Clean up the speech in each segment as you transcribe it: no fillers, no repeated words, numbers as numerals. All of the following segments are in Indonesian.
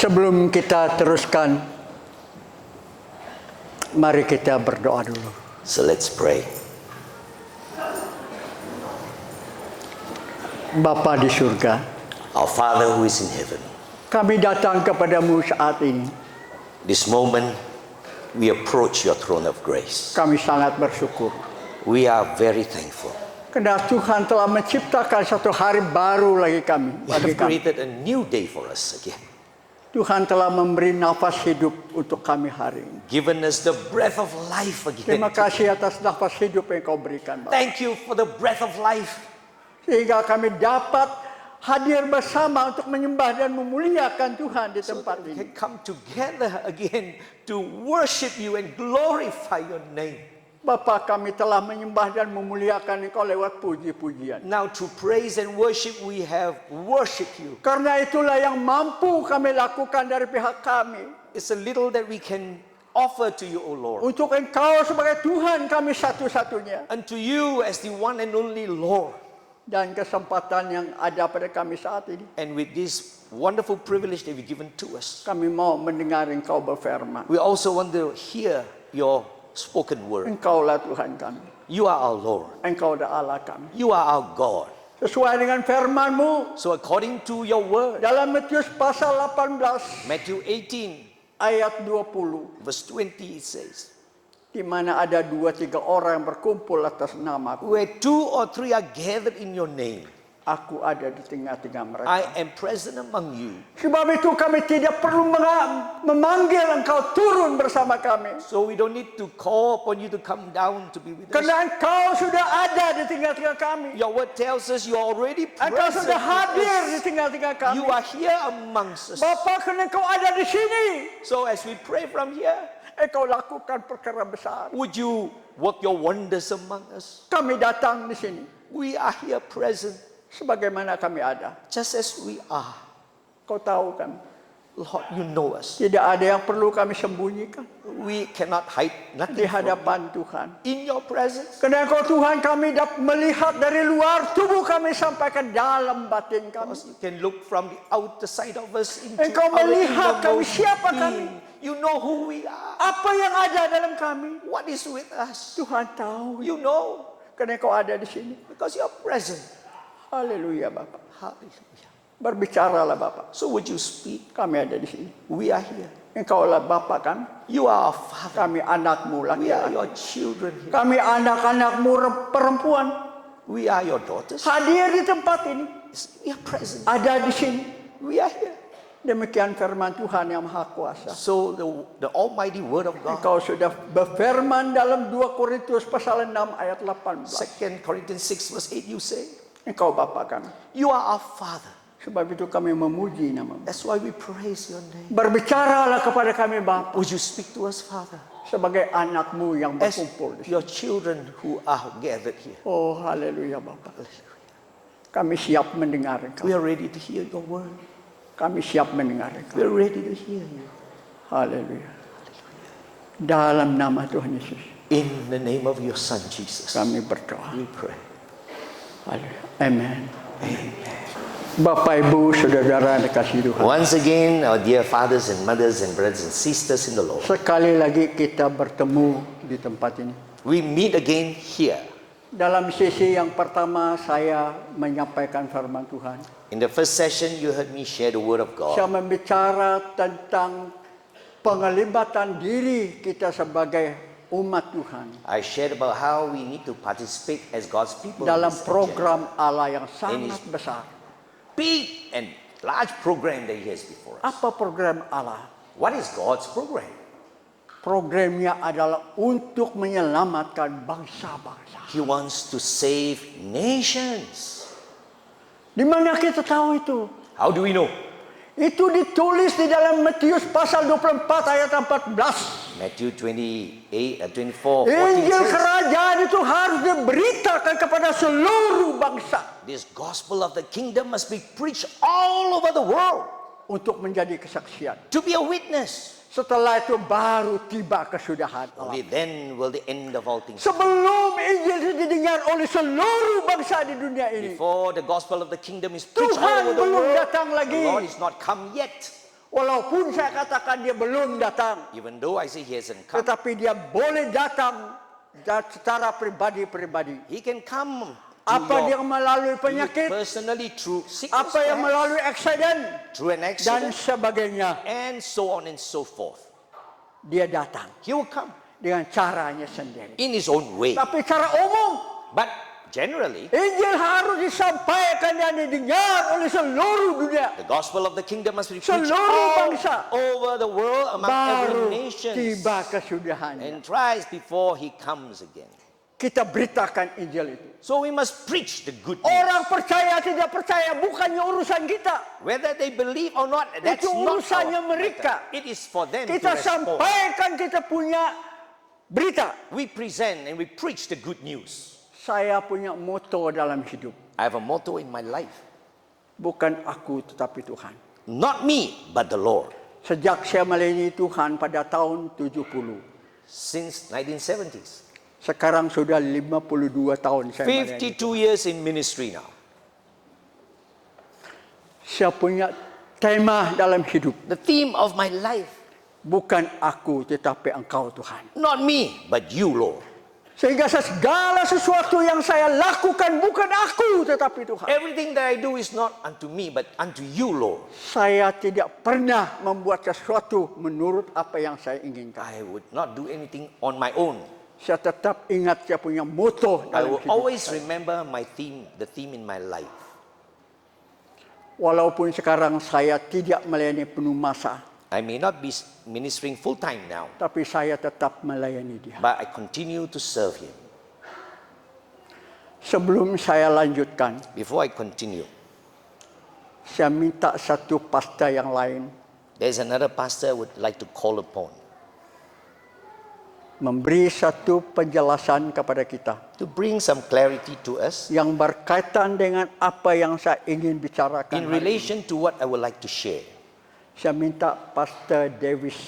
Sebelum kita teruskan, mari kita berdoa dulu. So let's pray. Bapa di surga, Our Father who is in heaven, kami datang kepadamu saat ini. this moment we approach your throne of grace. Kami sangat bersyukur. We are very thankful. Karena Tuhan telah menciptakan satu hari baru lagi You bagi have kami. created a new day for us again. Tuhan telah memberi nafas hidup untuk kami hari ini. Given us the breath of life again. Terima kasih atas nafas hidup yang kau berikan, Bapa. Thank you for the breath of life. Sehingga kami dapat hadir bersama untuk menyembah dan memuliakan Tuhan di tempat We ini. can come together again to worship you and glorify your name. Bapa, kami telah menyembah dan memuliakan Engkau lewat puji-pujian. Now to praise and worship we have worshiped you. Karena itulah yang mampu kami lakukan dari pihak kami. It's a little that we can offer to you, O Lord. Untuk Engkau sebagai Tuhan kami satu-satunya. And to you as the one and only Lord. Dan kesempatan yang ada pada kami saat ini. And with this wonderful privilege that you've given to us, Kami mau mendengar Engkau berfirman. we also want to hear your spoken word. Engkaulah Tuhan kami. You are our Lord. Engkau adalah Allah kami. You are our God. Sesuai dengan firman-Mu So according to your word, dalam Matius pasal 18 Matthew 18 ayat 20. verse 20 it says, Di mana ada 2-3 orang yang berkumpul atas namaku. where 2 or 3 are gathered in your name, Aku ada di tengah-tengah mereka. I am present among you. Sebab itu kami tidak perlu memanggil Engkau turun bersama kami. So we don't need to call upon you to come down to be with us. Karena Engkau sudah ada di tengah-tengah kami. Your word tells us you are already Engkau present sudah with hadir di us. tengah-tengah kami. You are here amongst us. Bapa, karena Engkau ada di sini, So as we pray from here, Engkau lakukan perkara besar. would you work your wonders among us? Kami datang di sini We are here present sebagaimana kami ada. just as we are. Kau tahu kami. Lord, you know us. Tidak ada yang perlu kami sembunyikan We cannot hide di nothing from hadapan Tuhan. you. In your presence, Karena Engkau Tuhan kami dapat melihat dari luar tubuh kami sampai ke dalam batin kami. because you can look from the outer side of us into Engkau our melihat kami, innermost siapa being. kami. You know who we are. Apa yang ada dalam kami, What is with us? Tuhan tahu. You know Karena Engkau ada di sini. because you are present. Haleluya, Bapak. Hallelujah. Berbicaralah, Bapak. So would you speak? Kami ada di sini. We are here. Engkaulah Bapak kami. You are our Father. Kami anakmu We are laki-laki. your children here. Kami anak-anakmu perempuan. We are your daughters. Hadir di tempat ini. We are present. Ada di sini. We are here. Demikian firman Tuhan yang Maha Kuasa. So the almighty word of God, Engkau sudah berfirman dalam 2 Korintus pasal 6 ayat 18. 2 Corinthians 6 verse 8, you say, Engkau Bapa kami. you are our Father. Sebab itu kami memuji namamu. That's why we praise your name. Berbicaralah kepada kami Bapa. Would you speak to us, Father? Sebagai anakmu yang As berkumpul di sini. your children who are gathered here. Oh haleluya Bapa. Kami siap mendengar Engkau. We are ready to hear your word. Kami siap mendengar We Engkau. are ready to hear you. Haleluya. Dalam nama Tuhan Yesus In the name of your Son, Jesus, kami berdoa. we pray. Haleluya. Amen. Bapak, Ibu, Saudara dikasihi Tuhan. Once again, our dear fathers and mothers and brothers and sisters in the Lord, Sekali lagi kita bertemu di tempat ini. we meet again here. Dalam sesi yang pertama saya menyampaikan firman Tuhan. In the first session, you heard me share the word of Saya God. membicara tentang penglibatan diri kita sebagai umat Tuhan I shared about how we need to participate as God's people in dalam this program Allah yang His- sangat besar. big and large program that He has before us. Apa program Allah? What is God's program? Programnya adalah untuk menyelamatkan bangsa-bangsa. He wants to save nations. Di mana kita tahu itu? How do we know? Itu ditulis di dalam Matius pasal 24 ayat 14. Matthew 24, 14 Injil says, kerajaan itu harus diberitakan kepada seluruh bangsa this gospel of the kingdom must be preached all over the world untuk menjadi kesaksian. to be a witness. Setelah itu baru tiba kesudahan Allah. Only then will the end of all things. Sebelum Injil didengar oleh seluruh bangsa di dunia ini, Before the gospel of the kingdom is preached all Tuhan over the belum world, datang lagi. the Lord is not come yet. Walaupun saya katakan dia belum datang, even though I say he hasn't come, tetapi dia boleh datang secara pribadi-pribadi. he can come to Apa dia your, melalui you penyakit, personally through sickness, apa yang perhaps, melalui accident, through an dan accident, sebagainya. and so on and so forth. Dia datang He will come dengan caranya sendiri. in his own way. Tapi cara umum, But generally, Injil harus disampaikan dan didengar oleh seluruh dunia. the gospel of the kingdom must be preached Seluruh all bangsa. over the world, among Baru every nation, tiba kesudahannya. and thrice before he comes again. Kita beritakan Injil itu. So we must preach the good news. Orang percaya tidak percaya bukannya urusan kita. Whether they believe or not, that's Itu not urusannya our mereka. matter. It is for them Kita to respond. sampaikan kita punya berita. We present and we preach the good news. Saya punya moto dalam hidup. I have a motto in my life. Bukan aku tetapi Tuhan. Not me, but the Lord. Sejak saya melayani Tuhan pada tahun 70. Since 1970s. Sekarang sudah 52 tahun saya melayani. 52 years in ministry now. Saya punya tema dalam hidup. The theme of my life. Bukan aku tetapi Engkau Tuhan. Not me, but you, Lord. Sehingga segala sesuatu yang saya lakukan bukan aku tetapi Tuhan. Everything that I do is not unto me, but unto you, Lord. Saya tidak pernah membuat sesuatu menurut apa yang saya inginkan. I would not do anything on my own. Saya tetap ingat saya punya moto I dalam will hidup always saya. remember my theme, the theme in my life. Walaupun sekarang saya tidak melayani penuh masa, I may not be ministering full time now, tapi saya tetap melayani dia. but I continue to serve him. Sebelum saya lanjutkan, Before I continue, saya minta satu pastor yang lain there's another pastor I would like to call upon memberi satu penjelasan kepada kita to bring some clarity to us yang berkaitan dengan apa yang saya ingin bicarakan. in hari ini. relation to what I would like to share. Saya minta Pastor Davis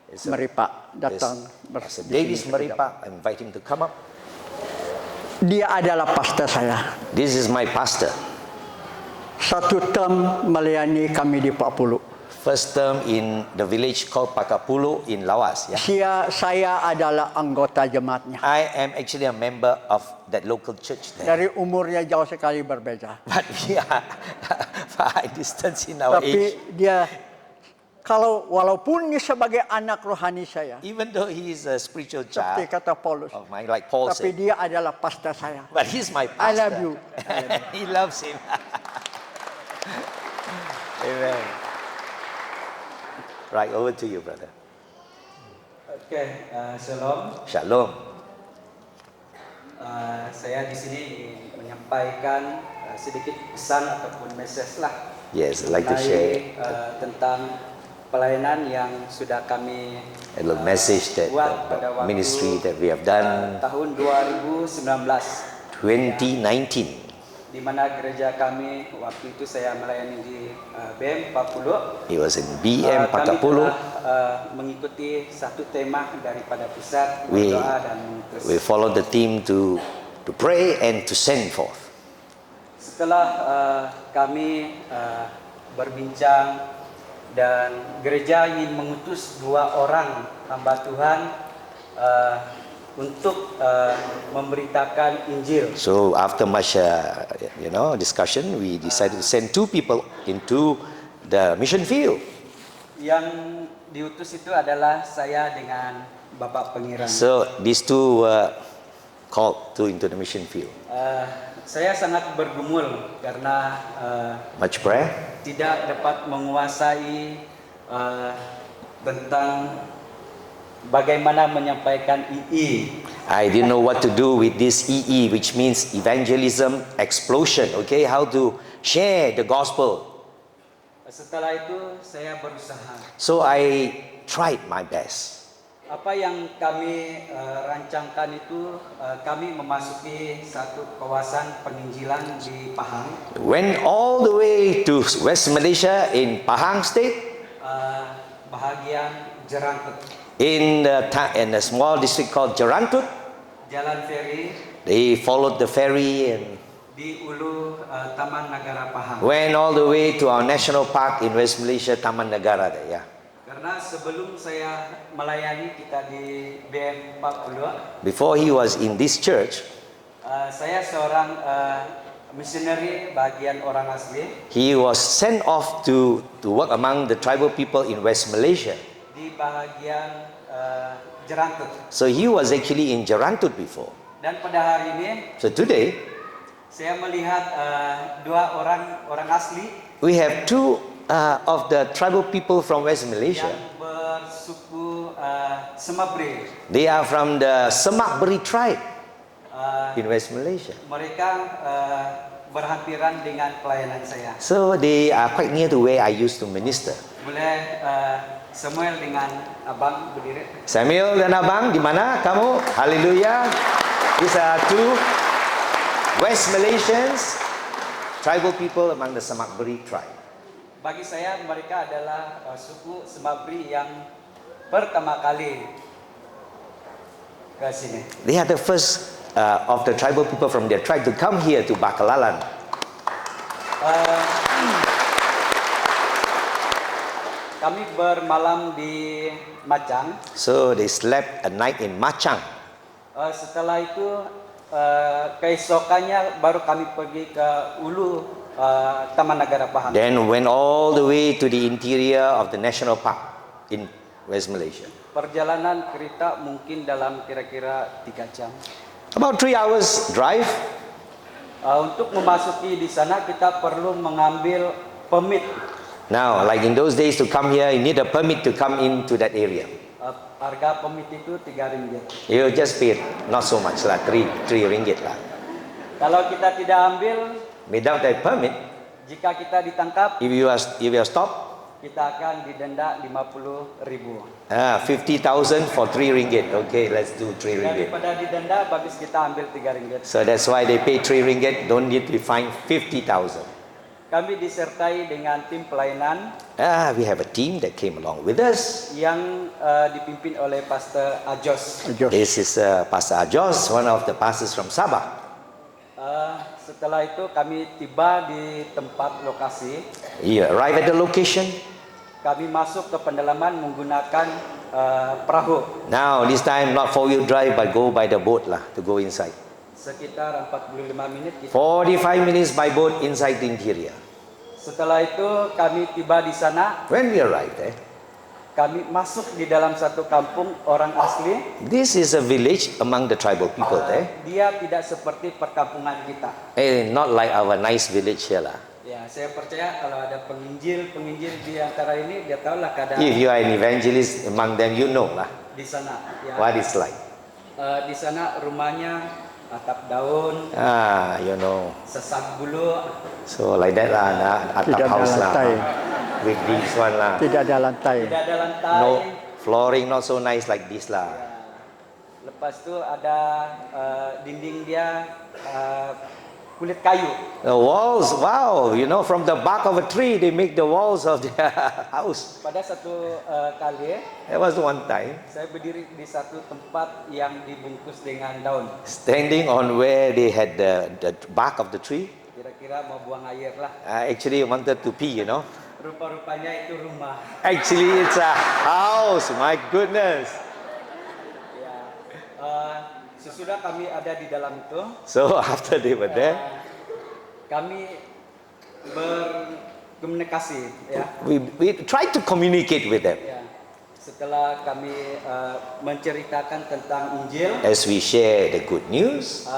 It's a- Meripa datang Pastor di Davis sini sekejap. Meripa, I invite him to come up. Dia adalah pastor saya. This is my pastor. Satu term melayani kami di Pak Pulu. First term in the village called Pakapulu in Lawas. Yeah? Saya adalah anggota jemaatnya. I am actually a member of that local church there. Dari umurnya jauh sekali berbeda. But we are far distance in our Tapi age. dia walaupun dia sebagai anak rohani saya, Even though he is a spiritual seperti child kata Paulus, of mine, like Paul tapi said. dia adalah pastor saya. But he's my pastor. I love you. He loves him. Amen. Right, over to you, brother. Oke, shalom. Shalom. Saya di sini ingin menyampaikan sedikit pesan ataupun message lah Yes, I'd like to share tentang pelayanan yang sudah kami a little message that buat pada waktu ministry that we have done tahun 2019, 2019. di mana gereja kami waktu itu saya melayani di BM 40. It was in BM Kami Pakapulu. telah mengikuti satu tema daripada pusat We berdoa dan we followed the theme to pray and to send forth. Setelah kami berbincang dan gereja ingin mengutus 2 orang hamba Tuhan untuk memberitakan Injil. So after much discussion, we decided to send 2 people into the mission field. Yang diutus itu adalah saya dengan Bapak Pengiran. So these 2 were called to into the mission field. Saya sangat bergumul karena Much prayer. tidak dapat menguasai tentang bagaimana menyampaikan II. I didn't know what to do with this EE, which means evangelism explosion. Okay, how to share the gospel. Setelah itu saya berusaha. So I tried my best. Apa yang kami rancangkan itu kami memasuki satu kawasan penginjilan di Pahang, Went all the way to West Malaysia in Pahang State, bahagian Jerangkut, in a small district called Jerantut. jalan feri. They followed the ferry and di Ulu Taman Negara Pahang. Went all the way to our national park in West Malaysia, Taman Negara there, yeah. Karena sebelum saya melayani kita di BM 42, Before he was in this church, saya seorang missionary bagian orang asli he was sent off to work among the tribal people in West Malaysia. di bagian Jerantut. So he was actually in Jerantut before. Dan pada hari ini So today, saya melihat dua orang asli we have two of the tribal people from West Malaysia. yang bersuku Semabri. They are from the Semak Beri tribe Uh, in West Malaysia. mereka berhampiran dengan pelayanan saya. So they are quite near to where I used to minister. Boleh Samuel dengan abang berdiri? Samuel dan Abang, di mana kamu? Haleluya. These are two West Malaysians, tribal people among the Semak Beri tribe. Bagi saya mereka adalah suku Semabri yang pertama kali ke sini. They are the first of the tribal people from their tribe to come here to Bacalalan. Kami bermalam di Macang. So they slept a night in Machang. Setelah itu keesokannya baru kami pergi ke Ulu Taman Negara Pahang. Then went all the way to the interior of the national park in West Malaysia. Perjalanan kereta mungkin dalam kira-kira 3 jam. About 3 hours drive. Untuk memasuki di sana kita perlu mengambil permit. Now, like in those days to come here, you need a permit to come into that area. Harga permit itu 3 ringgit. You just pay not so much lah, 3 ringgit lah. Kalau kita tidak ambil, Without that permit, jika kita ditangkap, if you are stopped, kita akan didenda 50.000. 50,000 for 3 ringgit. Okay, let's do 3 ringgit. Daripada didenda, bagus kita ambil 3 ringgit. So that's why they pay 3 ringgit. Don't need to find 50,000. Kami disertai dengan tim pelayanan We have a team that came along with us. yang dipimpin oleh Pastor Ajos. This is Pastor Ajos, one of the pastors from Sabah. Setelah itu kami tiba di tempat lokasi. He arrived at the location. Kami masuk ke pendalaman menggunakan perahu. Now this time not 4-wheel drive, but go by the boat lah to go inside. Sekitar 45 menit. 45 minutes by boat inside the interior. Setelah itu kami tiba di sana. When we arrived there, Kami masuk di dalam satu kampung orang asli. this is a village among the tribal people there. Dia tidak seperti perkampungan kita. Not like our nice village here lah. Ya, saya percaya kalau ada penginjil di antara ini, dia tahulah keadaan If you are an evangelist among them, you know lah di sana. Ya. what it's like. Di sana rumahnya atap daun, You know. sesak bulu. So like that lah, atap Tidak ada house lah. lantai. With this one lah. Tidak ada lantai. Tidak ada lantai. No flooring, not so nice like this lah. Lepas itu ada dinding dia kulit kayu. The walls, wow, you know, from the bark of a tree they make the walls of their house. Pada satu kali There was one time saya berdiri di satu tempat yang dibungkus dengan daun. standing on where they had the bark of the tree. Kira-kira mau buang air lah. I actually wanted to pee, you know. Rupa-rupanya itu rumah. Actually, it's a house. My goodness. Ya. Sesudah kami ada di dalam itu, So after they were there, kami berkomunikasi. Ya. we tried to communicate with them Ya. Setelah kami menceritakan tentang Injil, as we share the good news.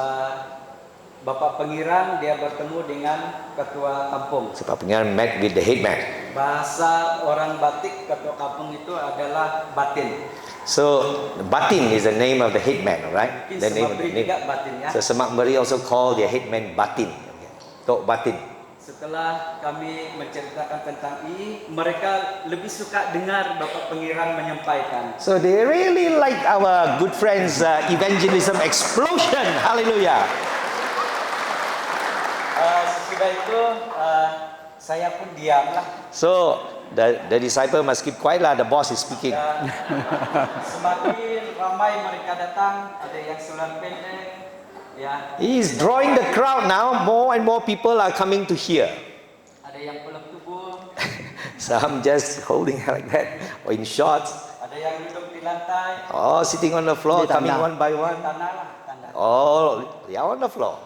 Bapak Pengiran dia bertemu dengan ketua kampung. Sebab pengiran met with the headman. Bahasa orang Batik ketua kampung itu adalah batin. So Batin is the name of the headman, right? Mungkin The name of the Semabri name. juga batin ya. So Semak Beri also call their headman Batin. Okay. Tok Batin. Setelah kami menceritakan tentang ini, mereka lebih suka dengar Bapak Pengiran menyampaikan. So they really like our good friends evangelism explosion. Hallelujah. Sesudah itu saya pun diam lah. So the disciple must keep quiet lah. The boss is speaking. Dan semakin ramai mereka datang, ada yang seluar pendek, Ya, He's drawing the crowd now. More and more people are coming to hear. ada yang peluk tubuh, Some just holding like that, or in shorts, ada yang duduk di lantai, or sitting on the floor, Di coming tanah. one by di one. tanah lah, tanda. Oh, they are on the floor.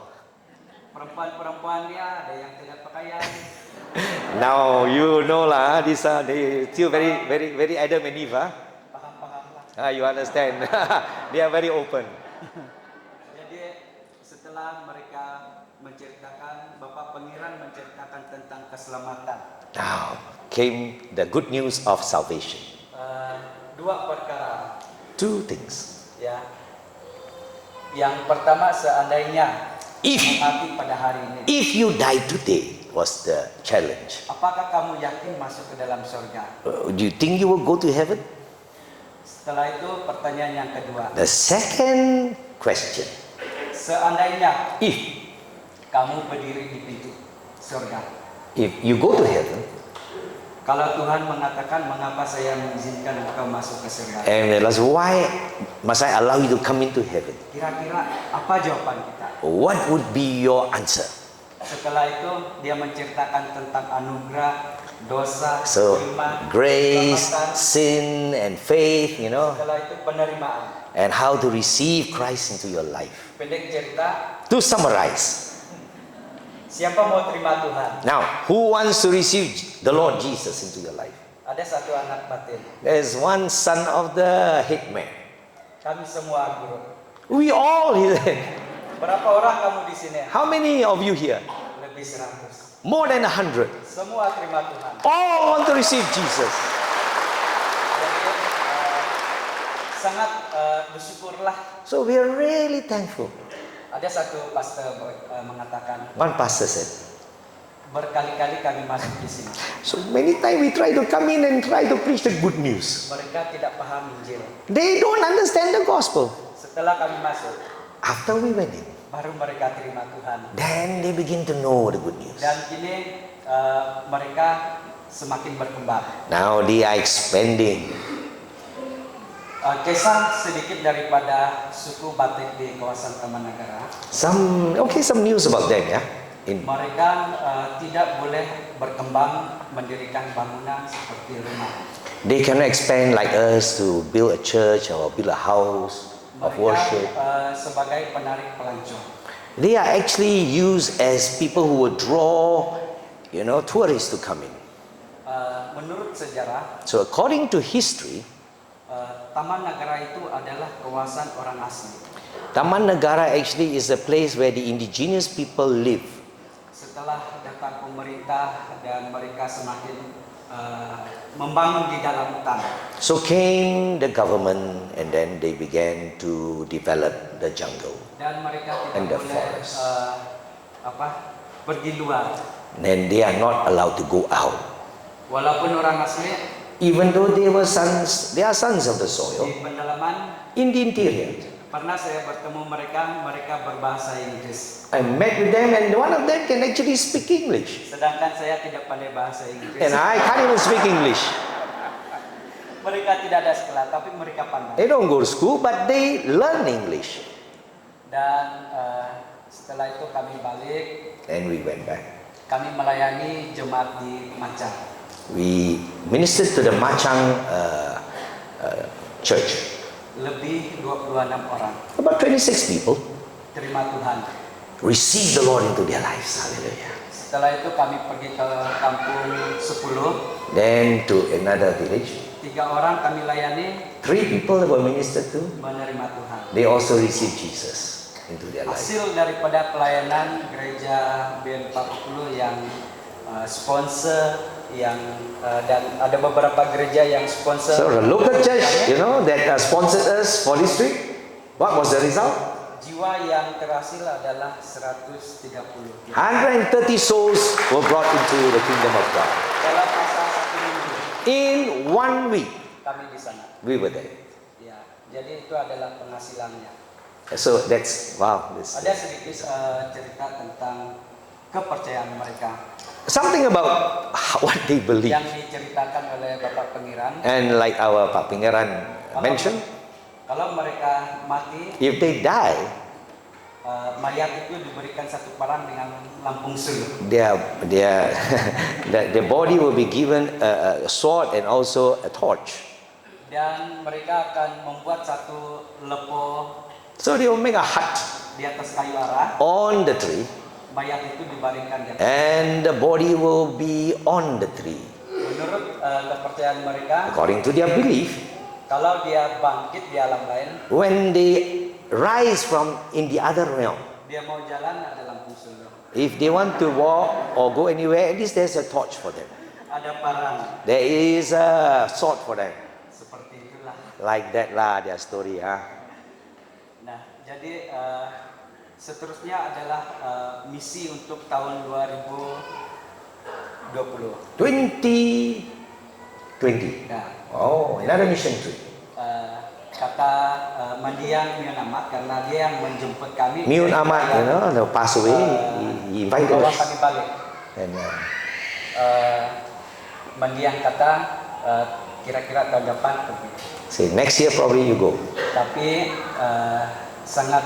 Perempuan-perempuannya ada yang tidak pakaian. Now you know lah, these are they still very Adam and Eve. Paham-paham lah. You understand? They are very open. Jadi setelah mereka menceritakan, Bapak Pengiran menceritakan tentang keselamatan. Now came the good news of salvation. Dua perkara, Two things. ya. Yang pertama, seandainya If mati pada hari ini, if you die today was the challenge. apakah kamu yakin masuk ke dalam surga? Do you think you will go to heaven? Setelah itu pertanyaan yang kedua, The second question. seandainya If kamu berdiri di pintu surga, you go to heaven kalau Tuhan mengatakan, mengapa saya mengizinkan engkau masuk ke surga? and realize why must I allow you to come into heaven? Kira-kira apa jawaban kita? What would be your answer? Setelah itu dia menceritakan tentang anugerah, dosa, So iman, grace, keselamatan. sin, and faith, you know, Setelah itu penerimaan. and how to receive Christ into your life. Pendek cerita, To summarize, siapa mau terima Tuhan? now who wants to receive the Lord Jesus into your life? Ada satu anak batin. There's one son of the hitman. Kami semua guru. We all here. Berapa orang kamu di sini? How many of you here? Lebih 100. More than 100. Semua terima Tuhan. All want to receive Jesus. Jadi sangat bersyukurlah. So we are really thankful. Ada satu pastor mengatakan, One pastor said, berkali-kali kami masuk di sini. so many times we try to come in and try to preach the good news. Mereka tidak paham Injil. They don't understand the gospel. Setelah kami masuk, After we went in, baru mereka terima Tuhan. then they begin to know the good news. Dan kini mereka semakin berkembang. Now they are expanding. Kisah sedikit daripada suku Batik di kawasan Taman Negara. Some news about them, yeah. Mereka tidak boleh berkembang mendirikan bangunan seperti rumah. They cannot expand like us to build a church or build a house of worship. Mereka sebagai penarik pelancong. They are actually used as people who would draw, tourists to come in. Menurut sejarah, So according to history, Taman Negara itu adalah kawasan orang asli. Taman Negara actually is a place where the indigenous people live. Setelah datang pemerintah dan mereka semakin membangun di dalam hutan. So came the government and then they began to develop the jungle. Dan mereka And the tidak boleh forest. pergi luar. Then they are not allowed to go out. Walaupun orang asli Even though they are sons of the soil, di pendalaman, in the interior. pernah saya bertemu mereka berbahasa Inggris. I met with them and one of them can actually speak English. Sedangkan saya tidak pandai bahasa Inggris. And I can't even speak English. Mereka tidak ada sekolah, tapi mereka pandai. They don't go to school, but they learn English. Dan setelah itu kami balik, And we went back. kami melayani jemaat di Macang. We ministered to the Machang church. Lebih 26 orang About 26 people terima Tuhan. received the Lord into their lives. Hallelujah. Setelah itu kami pergi ke kampung 10. Then to another village. 3 orang kami layani 3 people that were ministered to, menerima Tuhan. they also received Jesus into their lives. Hasil daripada pelayanan gereja BN40 yang sponsor dan ada beberapa gereja yang sponsor. So the local church, that sponsored us for this trip, what was the result? Jiwa yang terhasil adalah 130. 130 souls were brought into the kingdom of God. Dalam masa 1 minggu In 1 week, kami di sana. we were there. Ya, jadi itu adalah penghasilannya. So that's, wow. This, Ada sedikit cerita tentang kepercayaan mereka something about what they believe. yang diceritakan oleh Bapak Pengiran. And like our Pak Pingeran mentioned, Kalau mereka mati, if they die, mayat itu diberikan satu parang dengan lampung sulu. Their their body will be given a sword and also a torch. Dan mereka akan membuat satu lepo So they will make a hut di atas kayu ara. on the tree, Mayat itu dibaringkan di atas. and the body will be on the tree. Menurut kepercayaan mereka, According to their belief, kalau dia bangkit di alam lain, when they rise from in the other realm, dia mau jalan ada lampung sulu. if they want to walk or go anywhere, at least there's a torch for them. Ada parang. There is a sword for them. Seperti itulah. Like that lah their story. Nah, jadi seterusnya adalah misi untuk tahun 2020. 2020. Nah, Oh, another mission trip. kata Mandiang Miun Amat karena dia yang menjemput kami. Miun Dia Ahmad, you know, the passed away. He invited bawa us. kami balik. And Mandiang kata kira-kira tahun depan pergi. say next year probably you go. Tapi sangat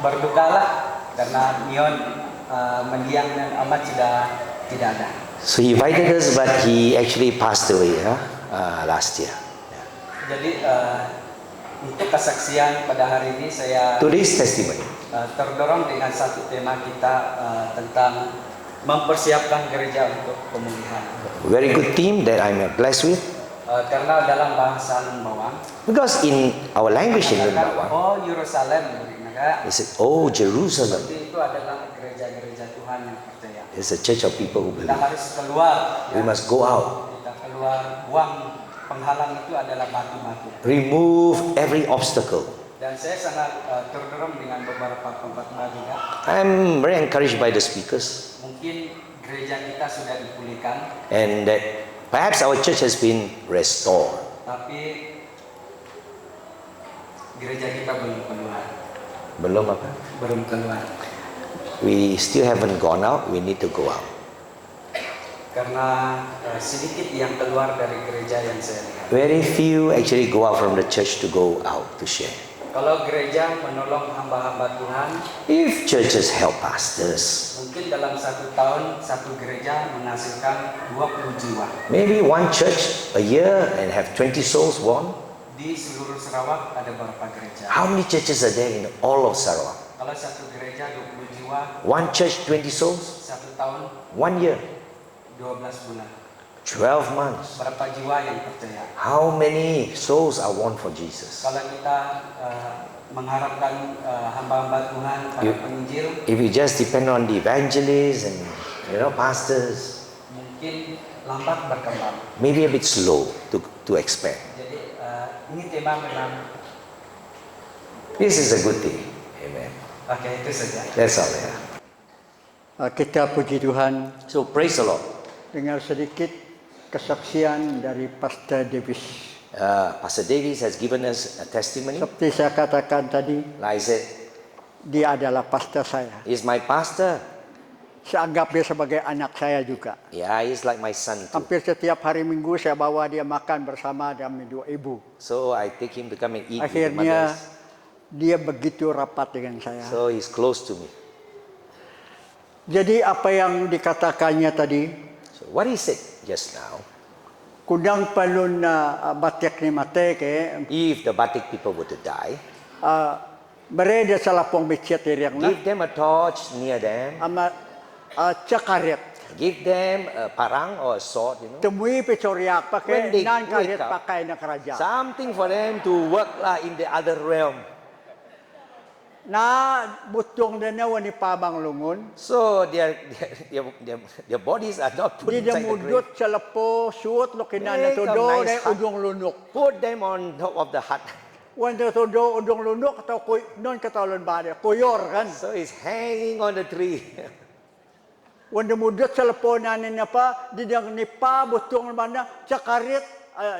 berduka lah karena Miun Mandiang Miun Amat sudah tidak ada. So he invited us, but he actually passed away last year. Jadi untuk kesaksian pada hari ini saya Today's testimony. terdorong dengan satu tema kita tentang mempersiapkan gereja untuk pemulihan. Very good team that I'm blessed with. Karena dalam bahasa Lembawang, Because in our language in mengatakan, Lembawang, oh Yerusalem, mereka they said, oh Jerusalem seperti itu adalah gereja-gereja Tuhan yang percaya. is a church of people who Kita believe. harus keluar, We must go out. kita keluar, buang penghalang itu adalah batu-batu. Remove every obstacle. Dan saya sangat terdorong dengan beberapa khotbah juga. I'm very encouraged by the speakers, Mungkin gereja kita sudah dipulihkan, and that perhaps our church has been restored. tapi gereja kita belum keluar. Belum apa? Belum keluar. We still haven't gone out. We need to go out. Karena sedikit yang keluar dari gereja yang saya lihat. Very few actually go out from the church to go out to share. Kalau gereja menolong hamba-hamba Tuhan, If churches help pastors, mungkin dalam satu tahun satu gereja menghasilkan 20 jiwa. maybe one church a year and have 20 souls won. Di seluruh Sarawak ada berapa gereja? How many churches are there in all of Sarawak? Kalau satu gereja 20 jiwa, One church, 20 souls? satu tahun 1 year, 12 bulan. 12 months. Berapa jiwa yang percaya? How many souls are won for Jesus? Kalau kita mengharapkan hamba-hamba Tuhan pada You- penginjil, If you just depend on the evangelists and pastors, mungkin lambat berkembang. maybe a bit slow to expect. Jadi ini tema memang This is a good thing. Amen. oke itu saja. That's all. Yeah. Kita puji Tuhan So praise the Lord. dengar sedikit kesaksian dari Pastor Davis. Pastor Davis has given us a testimony. Seperti saya katakan tadi, Like I said, dia adalah pastor saya. he's my pastor. Saya anggap dia sebagai anak saya juga. Yeah, he's like my son too. Hampir setiap hari Minggu saya bawa dia makan bersama dengan dua ibu. So I take him to come and eat with the Akhirnya mothers. dia begitu rapat dengan saya. So he's close to me. Jadi apa yang dikatakannya tadi, So what he said just now, kudang palun na batik ni mate ke if the Batik people were to die, bereda sa lapong bitchet irang na give them a torch near them, ama cakaret. give them a parang or a sword, Temui pecoryak When pakai they nan karet wake up, pakai na kerajaan. something for them to work lah in the other realm. Na butong na nawan ni pabang lungon. So their bodies are not put Di na inside the grave. mudot sa lapo, suot lo kinan na Make a todo, nice na hut. udong lunok. Put them on top of the hut. Wan na todo, udong lunok, atau non katalon ba na, kuyor kan. So it's hanging on the tree. Wan na mudot sa lapo nanin na pa, di na ni pa, butong naman na, cakaret,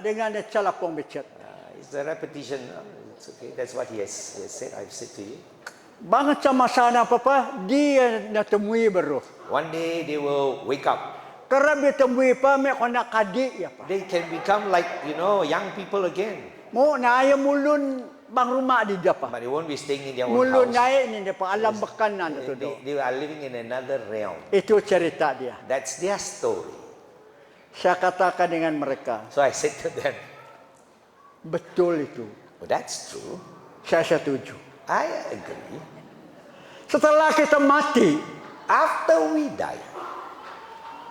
dengan na sa lapong bitchet. It's a repetition. It's okay. That's what he has said. I've said to you. Bangat sama sana pa, di natemui baru. One day they will wake up. Karabi temui pa, may kona kadi ya pa. They can become like young people again. Mo na ayaw mulun bang rumah di depan. But they won't be staying in their own Mulu house. naik ni depan alam bekanan tu. They are living in another realm. Itu cerita dia. That's their story. Saya katakan dengan mereka, So I said to them, betul itu. well, that's true. Saya setuju. I agree. Setelah kita mati, After we die,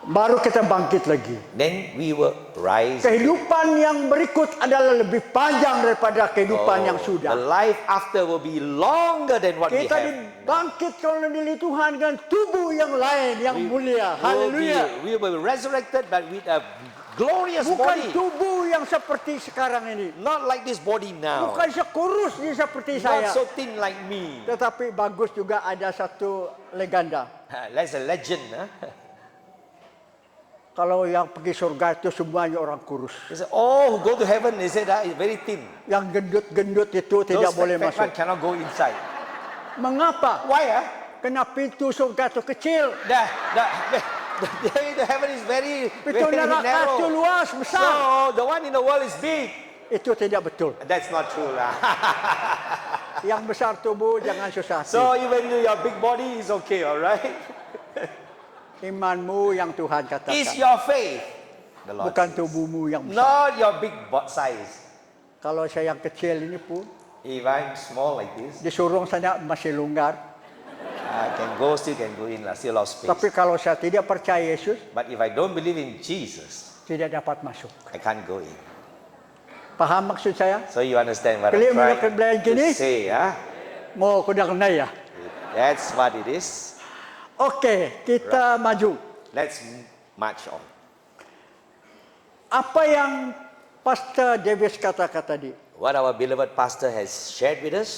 baru kita bangkit lagi. then we will rise. Kehidupan yang berikut adalah lebih panjang daripada kehidupan yang The sudah. life after will be longer than what we Kita have. dibangkitkan oleh Tuhan dengan tubuh yang lain, yang mulia. Haleluya. We will be resurrected, but with a glorious Bukan body. tubuh yang seperti sekarang ini. Not like this body now. Bukan sekurus ni seperti Not saya. so thin like me. Tetapi bagus juga ada satu legenda. That's a legend. Huh? Kalau yang pergi surga itu semuanya orang kurus. He said, oh, who go to heaven, he said, it's very thin. Yang gendut-gendut itu tidak Those boleh fat masuk. one cannot go inside. Mengapa? Why? Kena pintu surga itu kecil. The way to heaven is very, Pintu very neraka itu narrow. luas, besar. So the one in the world is big. Itu tidak betul. That's not true. Lah. Yang besar tubuh jangan susah hati. So even your big body is okay, all right? Imanmu yang Tuhan katakan. Is your faith, the Lord Bukan says. tubuhmu yang besar. Not your big size. Kalau saya yang kecil ini pun, If I'm small like this, disuruh sana masih longgar. I still can go in, still a lot of space. Tapi kalau saya tidak percaya Yesus, But if I don't believe in Jesus, tidak dapat masuk. I can't go in. Paham maksud saya? So you understand what Kalian I'm trying melakukan belajar gini? to say, huh? Mau kuda kenai ya? That's what it is. Okey, kita maju. Let's march on. Apa yang Pastor Davis katakan tadi? What our beloved pastor has shared with us.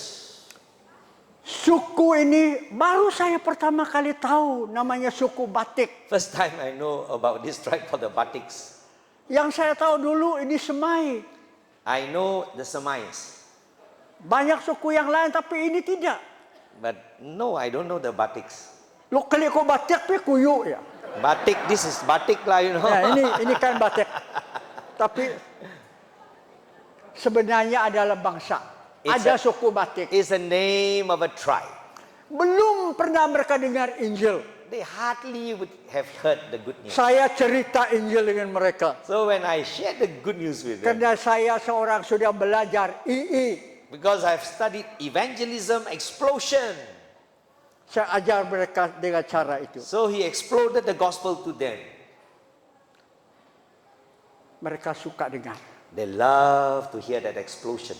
Suku ini baru saya pertama kali tahu namanya suku Batik. First time I know about this tribe called the Batiks. Yang saya tahu dulu ini Semai. I know the Semais. Banyak suku yang lain tapi ini tidak. But no, I don't know the Batiks. Lo kali ko Batik pi kuyu ya. Batik, this is Batik lah, you know. Ya, ini kan Batik. Tapi sebenarnya adalah bangsa. Ada suku Batik. It's the name of a tribe. Belum pernah mereka dengar Injil. They hardly would have heard the good news. Saya cerita Injil dengan mereka. So when I shared the good news with them, Karena saya seorang sudah belajar II. because I've studied evangelism explosion, Saya ajar mereka dengan cara itu. so he exploded the gospel to them. Mereka suka dengar. They love to hear that explosion.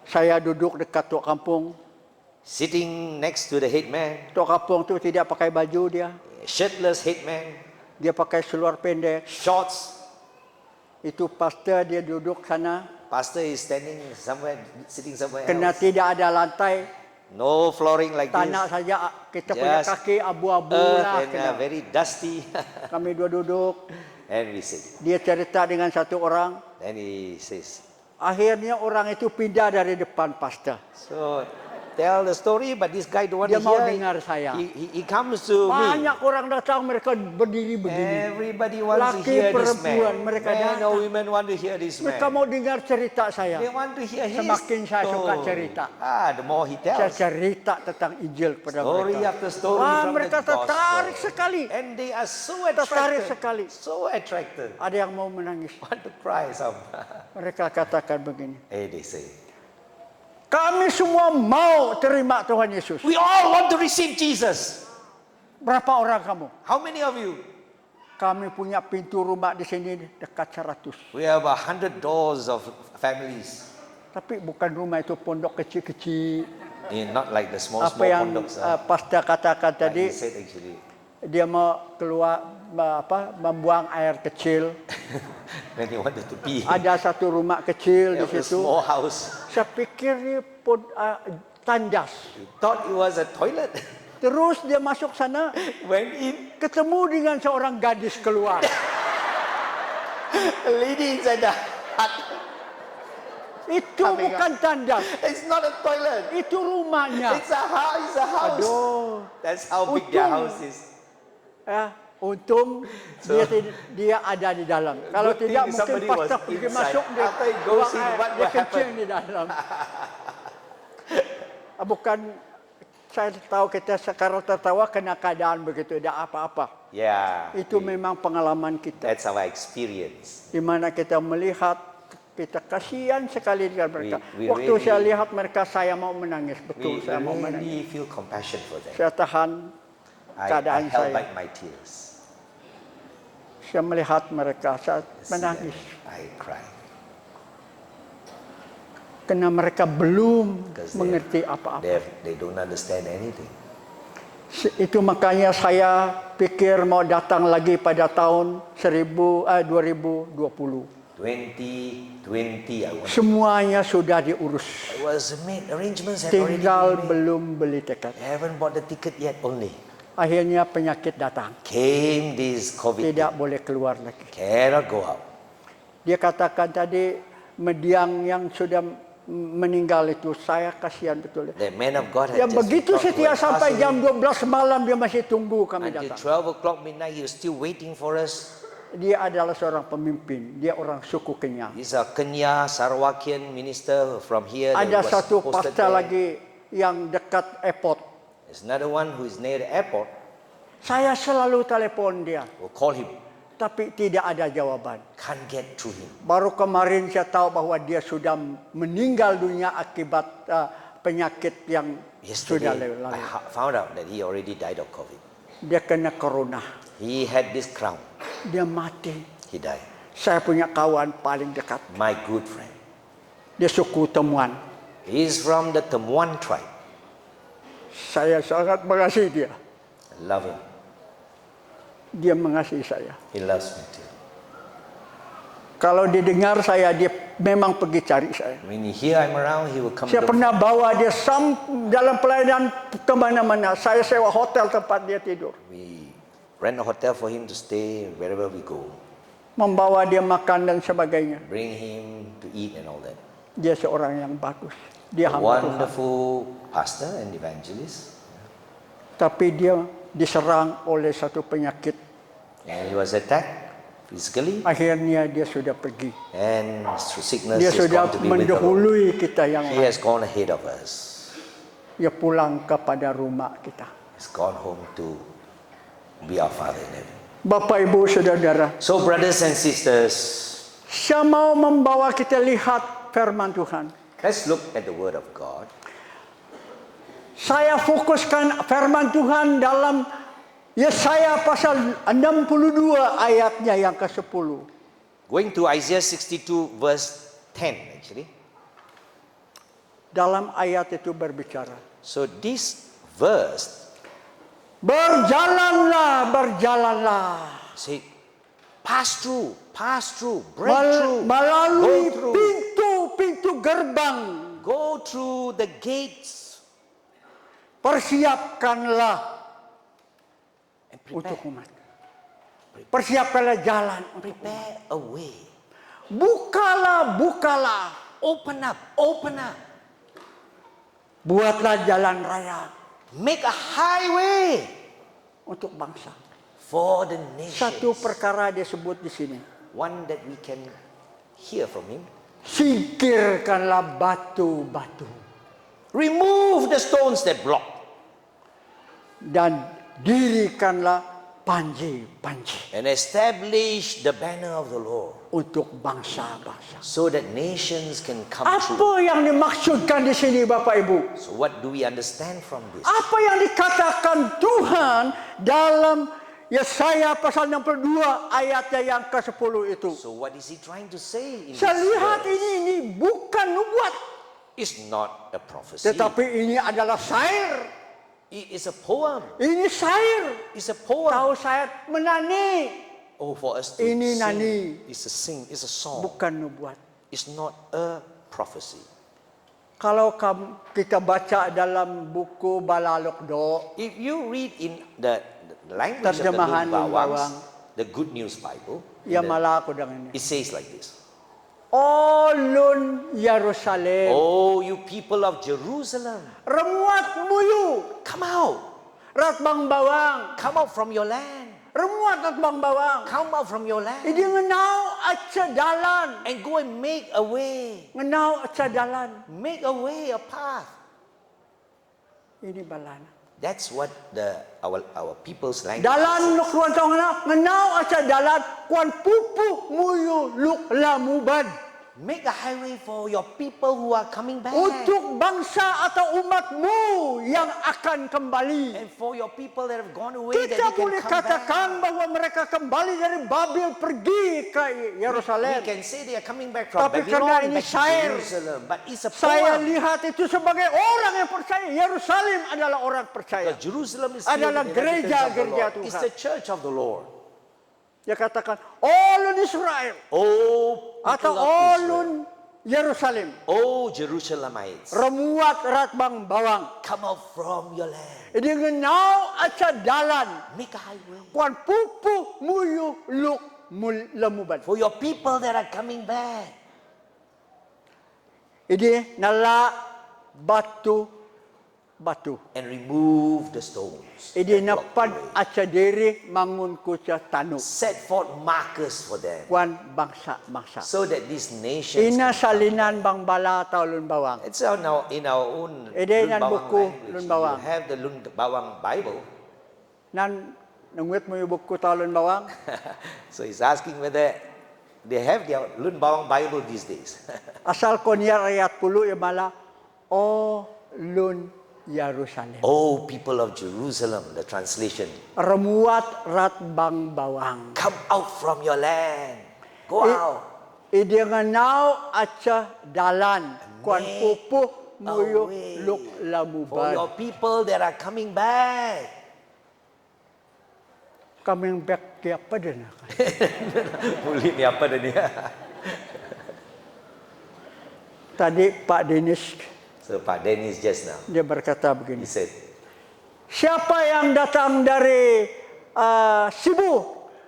Saya duduk dekat tok kampung. Sitting next to the head man, Tok kampung tu tidak pakai baju dia. shirtless head man, Dia pakai seluar pendek. shorts. Itu pastor dia duduk sana. Pastor is standing somewhere, sitting somewhere Kena else. tidak ada lantai. No flooring like Tanah this. saja kita punya Just kaki abu-abu earth lah. and kena. very dusty. Kami dua duduk. And we sit. Dia cerita dengan satu orang. Then he says, Akhirnya orang itu pindah dari depan pastor. so tell the story, but this guy don't want Dia to mau hear. dengar saya. He comes to me. Banyak orang datang mereka berdiri begini. Everybody wants to Laki, hear this perempuan, man. mereka Men datang. or women want to hear this Mereka man. mau dengar cerita saya. They want to hear his Semakin saya suka story. cerita. The more he Saya tells. cerita tentang Injil kepada Story mereka. after story Wah, from mereka the gospel. tertarik sekali. And they are so Tertarik attracted. sekali. So attracted. Ada yang mau menangis. Want to cry some. Mereka katakan begini. They say, Kami semua mau terima Tuhan Yesus. we all want to receive Jesus. Berapa orang kamu? How many of you? Kami punya pintu rumah di sini dekat 100. We have 100 doors of families. Tapi bukan rumah itu pondok kecil-kecil. Not like the small Apa yang condos. pastor katakan Like tadi, he said actually. dia mau keluar membuang air kecil. When he wanted to pee. Ada satu rumah kecil They di have a situ. small house. Saya pikir ini tandas. He thought it was a toilet. Terus dia masuk sana, Went in. ketemu dengan seorang gadis keluar. A lady inside the hut. Itu Coming bukan tandas, It's not a toilet. itu rumahnya. It's a house. It's a house. Aduh, That's how big their Untung. house is. Ya, Untung dia ada di dalam. Kalau Good tidak thing mungkin somebody was pastor pergi inside. masuk dia After he goes in, what dia will kencing happen? di dalam. Bukan saya tahu kita sekarang tertawa kena keadaan begitu, tidak apa-apa. Yeah. Itu memang pengalaman kita. That's our experience. Di mana kita melihat, kita kasihan sekali dengan mereka. We Waktu really- saya lihat mereka, saya mau menangis. We Betul, saya mau menangis. really feel compassion for them. Saya tahan I keadaan held saya. back my tears. Saya melihat mereka, saya menangis. I cried. Karena mereka belum Because mengerti apa-apa. they don't understand anything. Itu makanya saya pikir mau datang lagi pada tahun 2020. 2020, I want. Semuanya sudah diurus. It was made, arrangements had already Tinggal been made. belum beli tiket. I haven't bought the ticket yet only. Akhirnya penyakit datang. Came this COVID. Tidak boleh keluar lagi. Cannot go out. Dia katakan tadi, mediang yang sudah meninggal itu, saya kasihan betul. The man of God had Ya just begitu talked to setia us sampai last jam week. 12 malam dia masih tunggu kami Until datang. 12 o'clock midnight, he was still waiting for us. Dia adalah seorang pemimpin, dia orang suku Kenya. He's a Kenya Sarawatian minister from here. that Ada was satu posted pastor there. lagi yang dekat airport. There's another one who is near the airport. Saya selalu telepon dia, We'll call him. tapi tidak ada jawaban. Can't get through him. Baru kemarin saya tahu bahwa dia sudah meninggal dunia akibat penyakit yang sudah Yesterday, lalu. found out that he already died of COVID. Dia kena corona, He had this crown. dia mati. He died. Saya punya kawan paling dekat, My good friend. dia suku Temuan. He's from the Temuan tribe. Saya sangat mengasihi dia. I love him. Dia mengasihi saya. He loves me too. Kalau didengar saya, dia memang pergi cari saya. When he hear I'm around, he will come Saya look. pernah bawa dia dalam pelayanan kemana-mana. Saya sewa hotel tempat dia tidur. We rent a hotel for him to stay wherever we go. Membawa dia makan dan sebagainya. Bring him to eat and all that. Dia seorang yang bagus. Dia A hamba Tuhan. wonderful pastor and evangelist. Tapi dia diserang oleh satu penyakit. And he was attacked physically. Akhirnya dia sudah pergi. And through sickness, Dia he's sudah gone to be with the Lord. mendahului kita yang He lain. has gone ahead of us. Dia pulang kepada rumah kita. He's gone home to be our Father in heaven. Bapak, Ibu, Saudara, So brothers and sisters, saya mau membawa kita lihat firman Tuhan. let's look at the Word of God. Saya fokuskan firman Tuhan dalam Yesaya pasal 62 ayatnya yang ke-10. Going to Isaiah 62 verse 10 actually. Dalam ayat itu berbicara, So this verse berjalanlah, berjalanlah. say pass through, break through, Melalui go through, pintu-pintu gerbang. go through the gates Persiapkanlah and untuk prepare, umat. Persiapkanlah jalan. prepare a way. Bukalah, bukalah. Open up, open up. Buatlah jalan raya Make a highway untuk bangsa. for the nations. Satu perkara dia sebut di sini. One that we can hear from him. Singkirkanlah batu-batu Remove the stones that block. dan dirikanlah panji-panji And establish the banner of the Lord. untuk bangsa-bangsa. So that nations can come through. Apa yang dimaksudkan di sini, Bapak Ibu? So what do we understand from this? Apa yang dikatakan Tuhan dalam Yesaya pasal 62 ayatnya yang ke-10 itu? So what is he trying to say in Saya this lihat verse? ini bukan nubuat, It's not a prophecy. tetapi ini adalah syair. It is a poem. Ini syair. It's a poem. Tahu syair menani, Oh, for us to Ini sing. nani. It's a sing. It's a song. bukan nubuat. It's not a prophecy. Kalau kita baca dalam buku Balalokdo, If you read in the language of the Terjemahan Lun Lun Bawang, the Good News Bible, ya in the- malah aku dengan ini. it says like this. Olun Yerusalem, Oh, you people of Jerusalem, remuat muyu, come out. rat bang bawang, Come out from your land. remuat at bang bawang. Come out from your land Idi ngenaw at sa dalan. and go and make a way. Ngenaw at sa dalan. Make a way, a path. Ini balana. That's what our people's language Dalan is. nukruan sa ngenaw at sa dalan. Kuan pupu muyu luk lamuban. Make a highway for your people who are coming back. Untuk bangsa atau umatmu yang akan kembali. And for your people that have gone away, that Kita they boleh can come katakan back. bahwa mereka kembali dari Babel pergi ke We Yerusalem. can say they are coming back from Tapi karena Babylon ini back to saya- Jerusalem. But it's a Saya poem. lihat itu sebagai orang yang percaya. Yerusalem adalah orang percaya. Because Jerusalem is still Adalah the inheritance of the gereja-gereja Lord. Tuhan. It's the church of the Lord. Dia katakan, Olun Israel. Oh, Atau people of Israel. Olun Yerusalem. Oh, Jerusalemites. Remuat ratbang bawang. Come out from your land. Ini ngenau aca dalan. Make a highway. Kuan pupu muyu luk lemuban. For your people that are coming back. Ini nala batu. And remove the stones. Ini that block napan the way. aca diri mangun kuca tanu. Set forth markers for them. Kuan bangsa-bangsa. So that these nations Ina can come. salinan bang bala atau lun bawang. It's now in our own Ede Lun nan Bawang buku language. Lun Bawang. You have the Lun Bawang Bible. Nan nungwit mo yung buku tau lun bawang. So he's asking whether they have their Lun Bawang Bible these days. Asal ko niya ayat 10 yung mala. O lun Yerusalem. Oh, people of Jerusalem, the translation. Remuat rat bang bawang. Come out from your land. Go out. Idi ngenaw aca dalan. Kuan Make pupuh a muyu way luk For lamuban. your people that are coming back. Kaming back kaya pa din. Muli ni apa dah ni? Tadi Pak Denis So Pak Dennis just now, dia berkata he begini. said, Siapa yang datang dari Sibu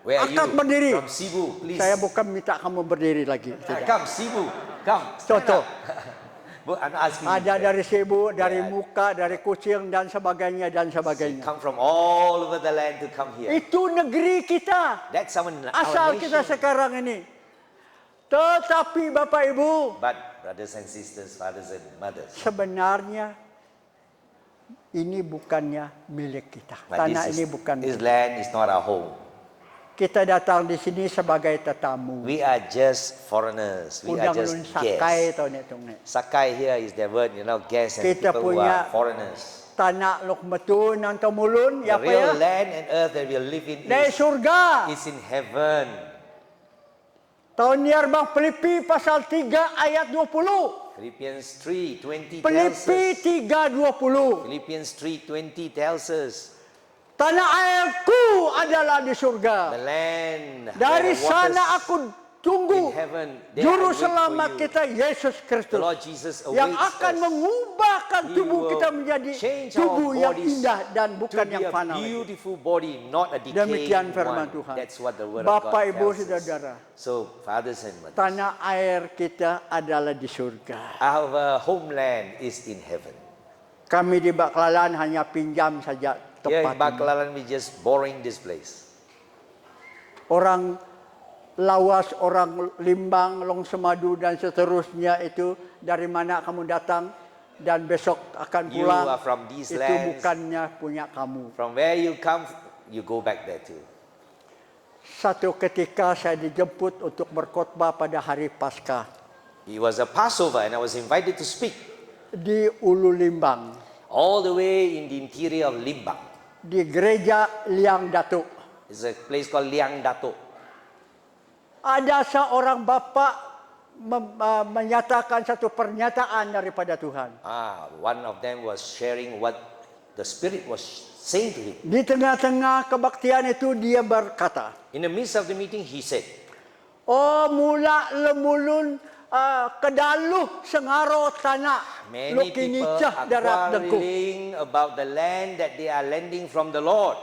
where are you? angkat berdiri. From Cebu, please. Saya bukan minta kamu berdiri lagi. Tidak. Come, Cebu. Come. stand Contoh. up. I'm asking Ada you. dari Sibu, dari Ya. Muka, dari Kucing dan sebagainya dan sebagainya. Come from all over the land to come here. Itu negeri kita. That's our Asal kita nation. sekarang ini. Tetapi Bapak Ibu, But brothers and sisters, fathers and mothers, sebenarnya ini bukannya milik kita. but Tanah ini bukan this milik. land is not our home. Kita datang di sini sebagai tetamu. We are just foreigners. We are Udang just lun sakai guests. tau ni tung ni. Sakai here is the word, guests and Kita people who punya are foreigners. Tanah luk metun nang temulun, The ya apa real ya? land and earth that we live in Dari surga. is in heaven. Tahun ni bang Filipi pasal 3 ayat 20. Philippians 3:20 tells Filipi us. 3:20. Philippians 3:20 tells us Tanah airku adalah di the surga. land Dari where the sana waters aku tunggu in heaven, there juru I wait selamat for you. kita Yesus the Kristus Lord Jesus yang awaits akan us. mengubahkan He tubuh will kita menjadi change tubuh our yang bodies indah dan to bukan be yang a fana lagi. beautiful body, not a decaying Demikian firman one. Tuhan. That's what the word Bapak, of God Ibu, tells us. saudara. So, fathers and mothers, Tanah air kita adalah di surga. our homeland is in heaven. Kami di Baklalan hanya pinjam saja Here tempat in ini. Baclaran, we just borrowing this place. Orang Lawas, orang Limbang, Long Semadu dan seterusnya itu dari mana kamu datang dan besok akan You pulang. are from these Itu lands. bukannya punya kamu. From where you come, you go back there too. Satu ketika saya dijemput untuk berkhotbah pada hari Paskah It was a Passover and I was invited to speak di Ulu Limbang, all the way in the interior of Limbang. di gereja Liang Datuk. It's a place called Liang Datuk. Ada seorang bapak menyatakan satu pernyataan daripada Tuhan. One of them was sharing what the Spirit was saying to him. Di tengah-tengah kebaktian itu dia berkata, In the midst of the meeting, he said, "Oh mula lemulun kedaluh sengaro tanah many lukini people cah are darat dengku. quarreling about the land that they are lending from the Lord.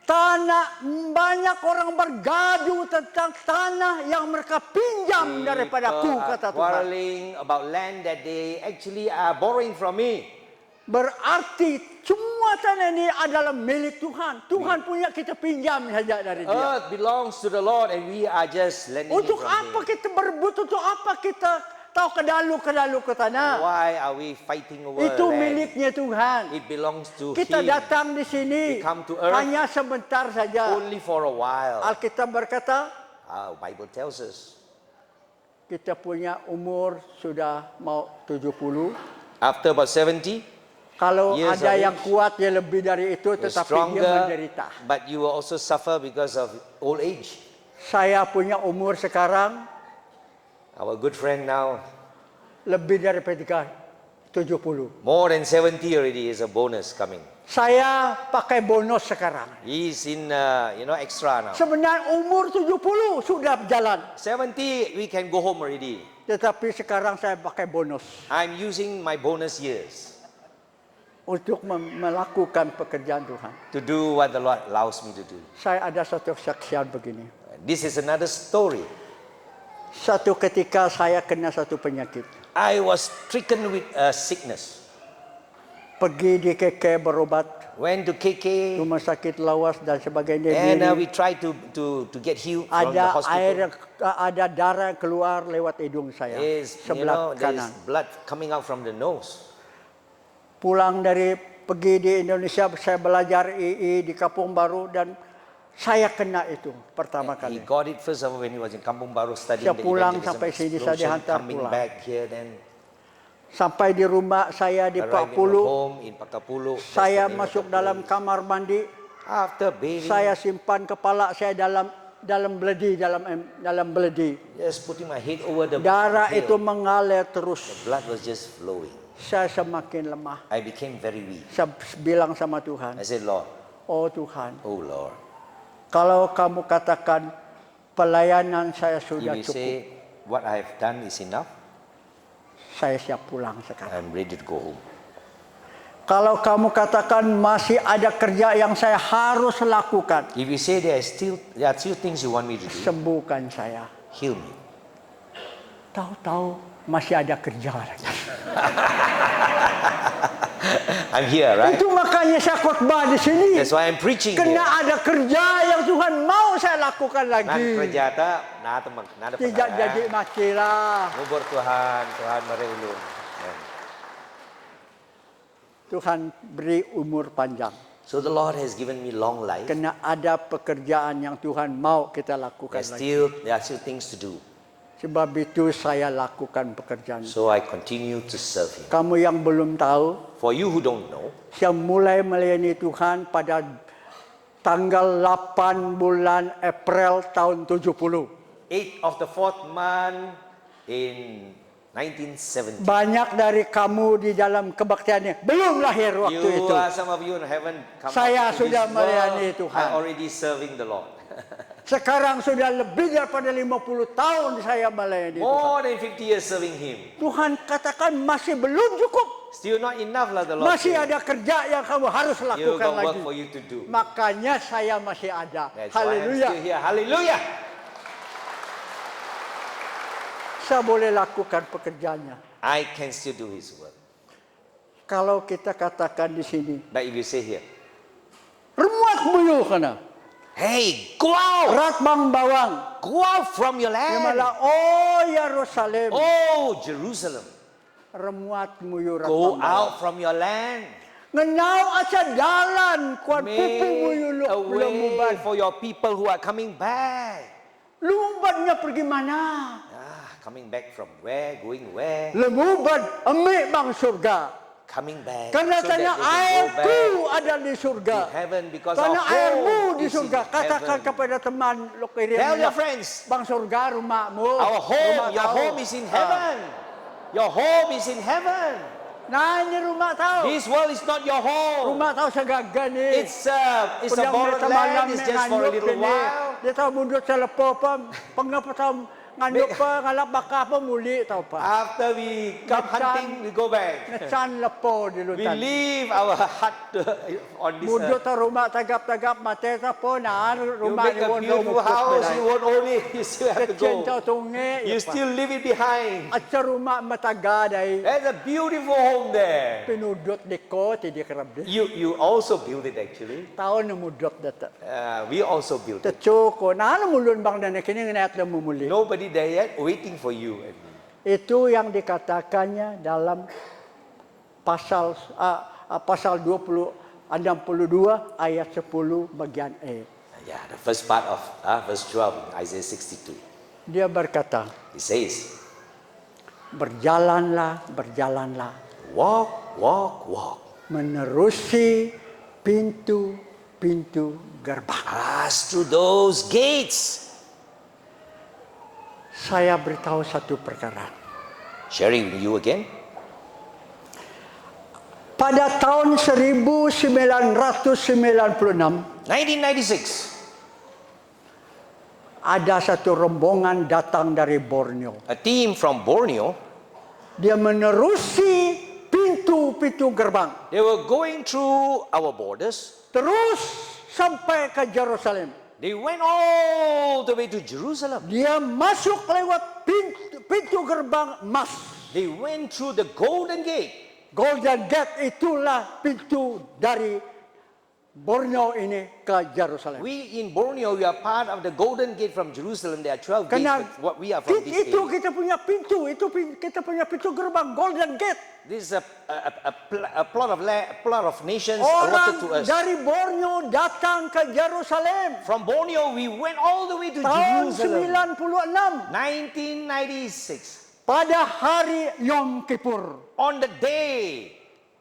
Tanah, banyak orang bergaduh tentang tanah yang mereka pinjam daripadaku, People are kata Tuhan. quarreling about land that they actually are borrowing from me. Berarti semua tanah ini adalah milik Tuhan. Tuhan punya, kita pinjam saja dari Dia. Earth belongs to the Lord and we are just lending it Untuk from apa Him. kita berebut? Untuk apa kita tahu kedalu ke tanah? Why are we fighting over Itu land? miliknya Tuhan. It belongs to Kita Him. datang di sini We come to earth hanya sebentar saja. only for a while. Alkitab berkata, Bible tells us. kita punya umur sudah mau 70. After about 70, Kalau Years ada of yang age. kuat, dia lebih dari itu, you're tetapi dia stronger, menderita. but you will also suffer because of old age. Saya punya umur sekarang Our good friend now, lebih daripada 70. more than 70 already is a bonus coming. Saya pakai bonus sekarang. He's in, extra now. Sebenarnya umur 70 sudah berjalan. 70, we can go home already. Tetapi sekarang saya pakai bonus I'm using my bonus years untuk melakukan pekerjaan Tuhan. to do what the Lord allows me to do. Saya ada satu kesaksian begini. This is another story. Satu ketika saya kena satu penyakit. I was stricken with a sickness. Pergi di KK berobat, Went to KK rumah sakit lawas dan sebagainya. and Diri. we tried to get healed from the Ada hospital. ada darah yang keluar lewat hidung saya Is, sebelah there's kanan. blood coming out from the nose. Pulang dari pergi di Indonesia, saya belajar II di Kampung Baru dan saya kena itu pertama He kali. got it first of all when he was in Kampung Baru studying Saya the pulang evangelism sampai sini, saya explosion, dihantar coming pulang. back here then Sampai di rumah saya di arriving Pak Pulu, home in Pakapulu. That's saya the name of masuk the dalam place. kamar mandi, After bathing, saya simpan kepala saya dalam beledi, dalam beledi. just putting my head over the Darah pail. itu mengalir terus. Blood was just flowing. Saya semakin lemah. I became very weak. Saya bilang sama Tuhan, I said, Lord, oh Tuhan, oh Lord, kalau kamu katakan pelayanan saya if sudah you cukup, say what I have done is enough, saya siap pulang sekarang. I'm ready to go home. Kalau kamu katakan masih ada kerja yang saya harus lakukan, If you say there are still things you want me to do, sembuhkan saya. heal me. Tahu-tahu masih ada kerja lagi. I'm here, right? Itu makanya saya khotbah di sini. That's why I'm preaching Kena here. ada kerja yang Tuhan mau saya lakukan Nan lagi. kerja tak, nah teman, nah ada Tidak jadi makilah. Ngubur Tuhan, Tuhan merelun. Tuhan beri umur panjang. So the Lord has given me long life. Kena ada pekerjaan yang Tuhan mau kita lakukan lagi. There are still things to do. Sebab itu saya lakukan pekerjaan. So I continue to serve Him. Kamu yang belum tahu, For you who don't know, saya mulai melayani Tuhan pada tanggal 8 bulan April tahun 70. 8th of the 4th month in 1970. Banyak dari kamu di dalam kebaktiannya belum lahir waktu itu. Some of you haven't come Saya up to sudah this melayani world. Tuhan. I'm already serving the Lord. Sekarang sudah lebih daripada 50 tahun saya melayani Tuhan. More than 50 years serving Him. Tuhan katakan masih belum cukup. Still not enough lah the Lord. Masih said. ada kerja yang kamu harus You lakukan got work lagi. for you to do. Makanya saya masih ada. That's why I'm Haleluya. still here. Hallelujah. Saya boleh lakukan pekerjaannya. I can still do His work. Kalau kita katakan di sini, But if you say here, remuat buyuh kana. hey, go out. Rat bang bawang. Go out from your Yang land. malah, oh Yerusalem. Oh, Jerusalem. Remuat muyu rat Go bang bawang. out from your land. Ngenau aja dalan kuat pupu Make muyu a way lumumban. for your people who are coming back. Lumumbannya pergi mana? Coming back from where? Going where? Lumumban ambil bang surga. Coming back. Karena so that tanya they can go airku back ada di surga. to heaven because Karena our airmu home di is in surga. Katakan heaven. kepada teman lokirian. Tell your friends, Bang surga rumahmu. our home, Rumah your tahu. home is in heaven. Your home is in heaven. Nah ini rumah tahu. This world is not your home. Rumah tahu segaga ni. It's a borrowed land. It's just for a little while. Dia tahu mundur selepo pam. Pengapa tahu Ngano pa ngalap baka pa muli tau pa. After we come hunting, we go back. Nachan lepo di We lutan. leave our hut on this Mudo earth. ta rumah tagap-tagap mate ta po na You rumah make a beautiful house, you won't own it, you still have to Kecil go. tau tunge. You still leave it behind. At sa rumah mataga day There's a beautiful home there. pinudot di ko ti di kerab di. You also build it actually. Tao na mudot data. We also built it. Tatso ko na mulun bang na kini nganayat na mumuli. Nobody there yet waiting for you and me. Itu yang dikatakannya dalam pasal 62 ayat 10 bagian E. Yeah, the first part of verse 12, Isaiah 62. Dia berkata, He says, berjalanlah, berjalanlah, walk, walk, walk. menerusi pintu-pintu gerbang. Pass through those gates. Saya beritahu satu perkara. Sharing with you again. Pada tahun 1996, 1996, ada satu rombongan datang dari Borneo. a team from Borneo, Dia menerusi pintu-pintu gerbang. they were going through our borders. Terus sampai ke Yerusalem. They went all the way to Jerusalem. Dia masuk lewat pintu gerbang emas. They went through the Golden Gate. Golden Gate itulah pintu dari Borneo ini ke Yerusalem. We in Borneo, we are part of the Golden Gate from Jerusalem. There are 12 gates, Karena but what we are from this itu area. kita punya pintu, kita punya pintu gerbang Golden Gate. This is a plot of nations allotted to Orang us. dari Borneo datang ke Yerusalem From Borneo, we went all the way to tahun Jerusalem. 96 1996. pada hari Yom Kippur. On the day,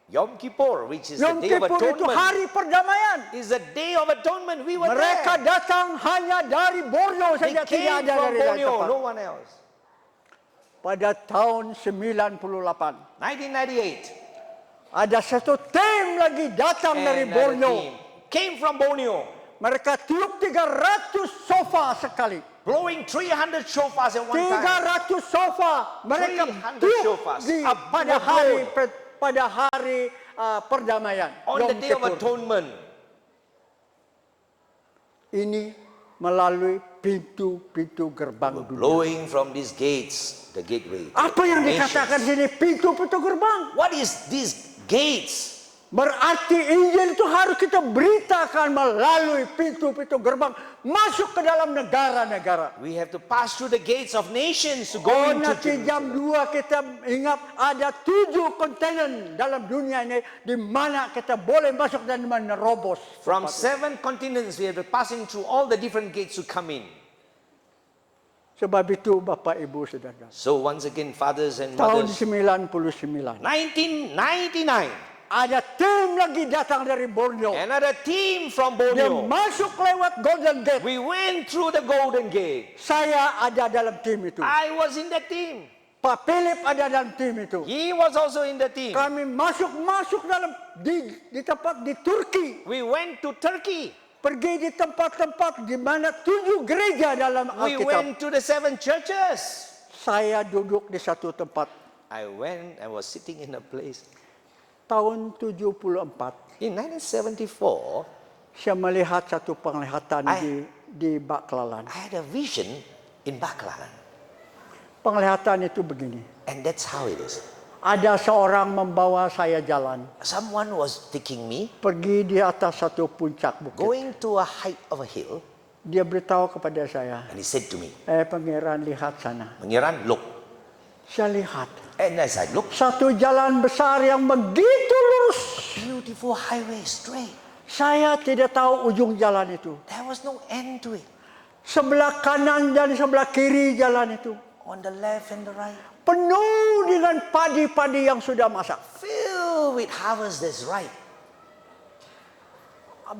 Yom Kippur, which is the Yom day of Kippur itu atonement, hari perdamaian. is the day of atonement. We were Mereka there. datang hanya dari Borneo They saja, came tidak ada from dari lain Borneo, tempat. no one else. Pada tahun 98 1998. ada satu tim lagi datang dari Another Borneo. team came from Borneo, Mereka tiup 300 sofa sekali. blowing 300 shofars at one time. 300 sofa mereka 300 tiup shofars. pada hari perdamaian On Yom the day of Kippur. atonement. Ini melalui pintu-pintu gerbang dunia. Blowing from these gates, the gateway. Apa yang Nations. dikatakan sini pintu-pintu gerbang? What is these gates? Berarti Injil itu harus kita beritakan melalui pintu-pintu gerbang masuk ke dalam negara-negara. We have to pass through the gates of nations to go Oh, into nanti jam 2 kita ingat ada 7 kontinent dalam dunia ini di mana kita boleh masuk dan menerobos. From 7 continents, we have to passing through all the different gates to come in. Sebab itu Bapak Ibu Saudara. So once again, fathers and Tahun mothers, 99 1999, ada tim lagi datang dari Borneo. another team from Dia Borneo. masuk lewat Golden Gate. We went through the Golden Gate. Saya ada dalam tim itu. I was in that team. Pak Philip ada dalam tim itu. He was also in the team. Kami masuk dalam di tempat di Turki. We went to Turkey. Pergi di tempat-tempat di mana 7 gereja dalam We Alkitab. went to the 7 churches. Saya duduk di satu tempat. I went and was sitting in a place. Tahun 74, In 1974, saya melihat satu penglihatan di Baklalan. I had a vision in Baklaran. Penglihatan itu begini. And that's how it is. Ada seorang membawa saya jalan. Someone was taking me, Pergi di atas satu puncak bukit. going to a height of a hill, Dia beritahu kepada saya, and he said to me, Pangeran lihat sana. Pangeran, look. Saya lihat. And as I looked, Satu jalan besar yang begitu lurus. beautiful highway, straight. Saya tidak tahu ujung jalan itu. There was no end to it. Sebelah kanan dan sebelah kiri jalan itu. On the left and the right, Penuh dengan padi-padi yang sudah masak. filled with harvest that's ripe.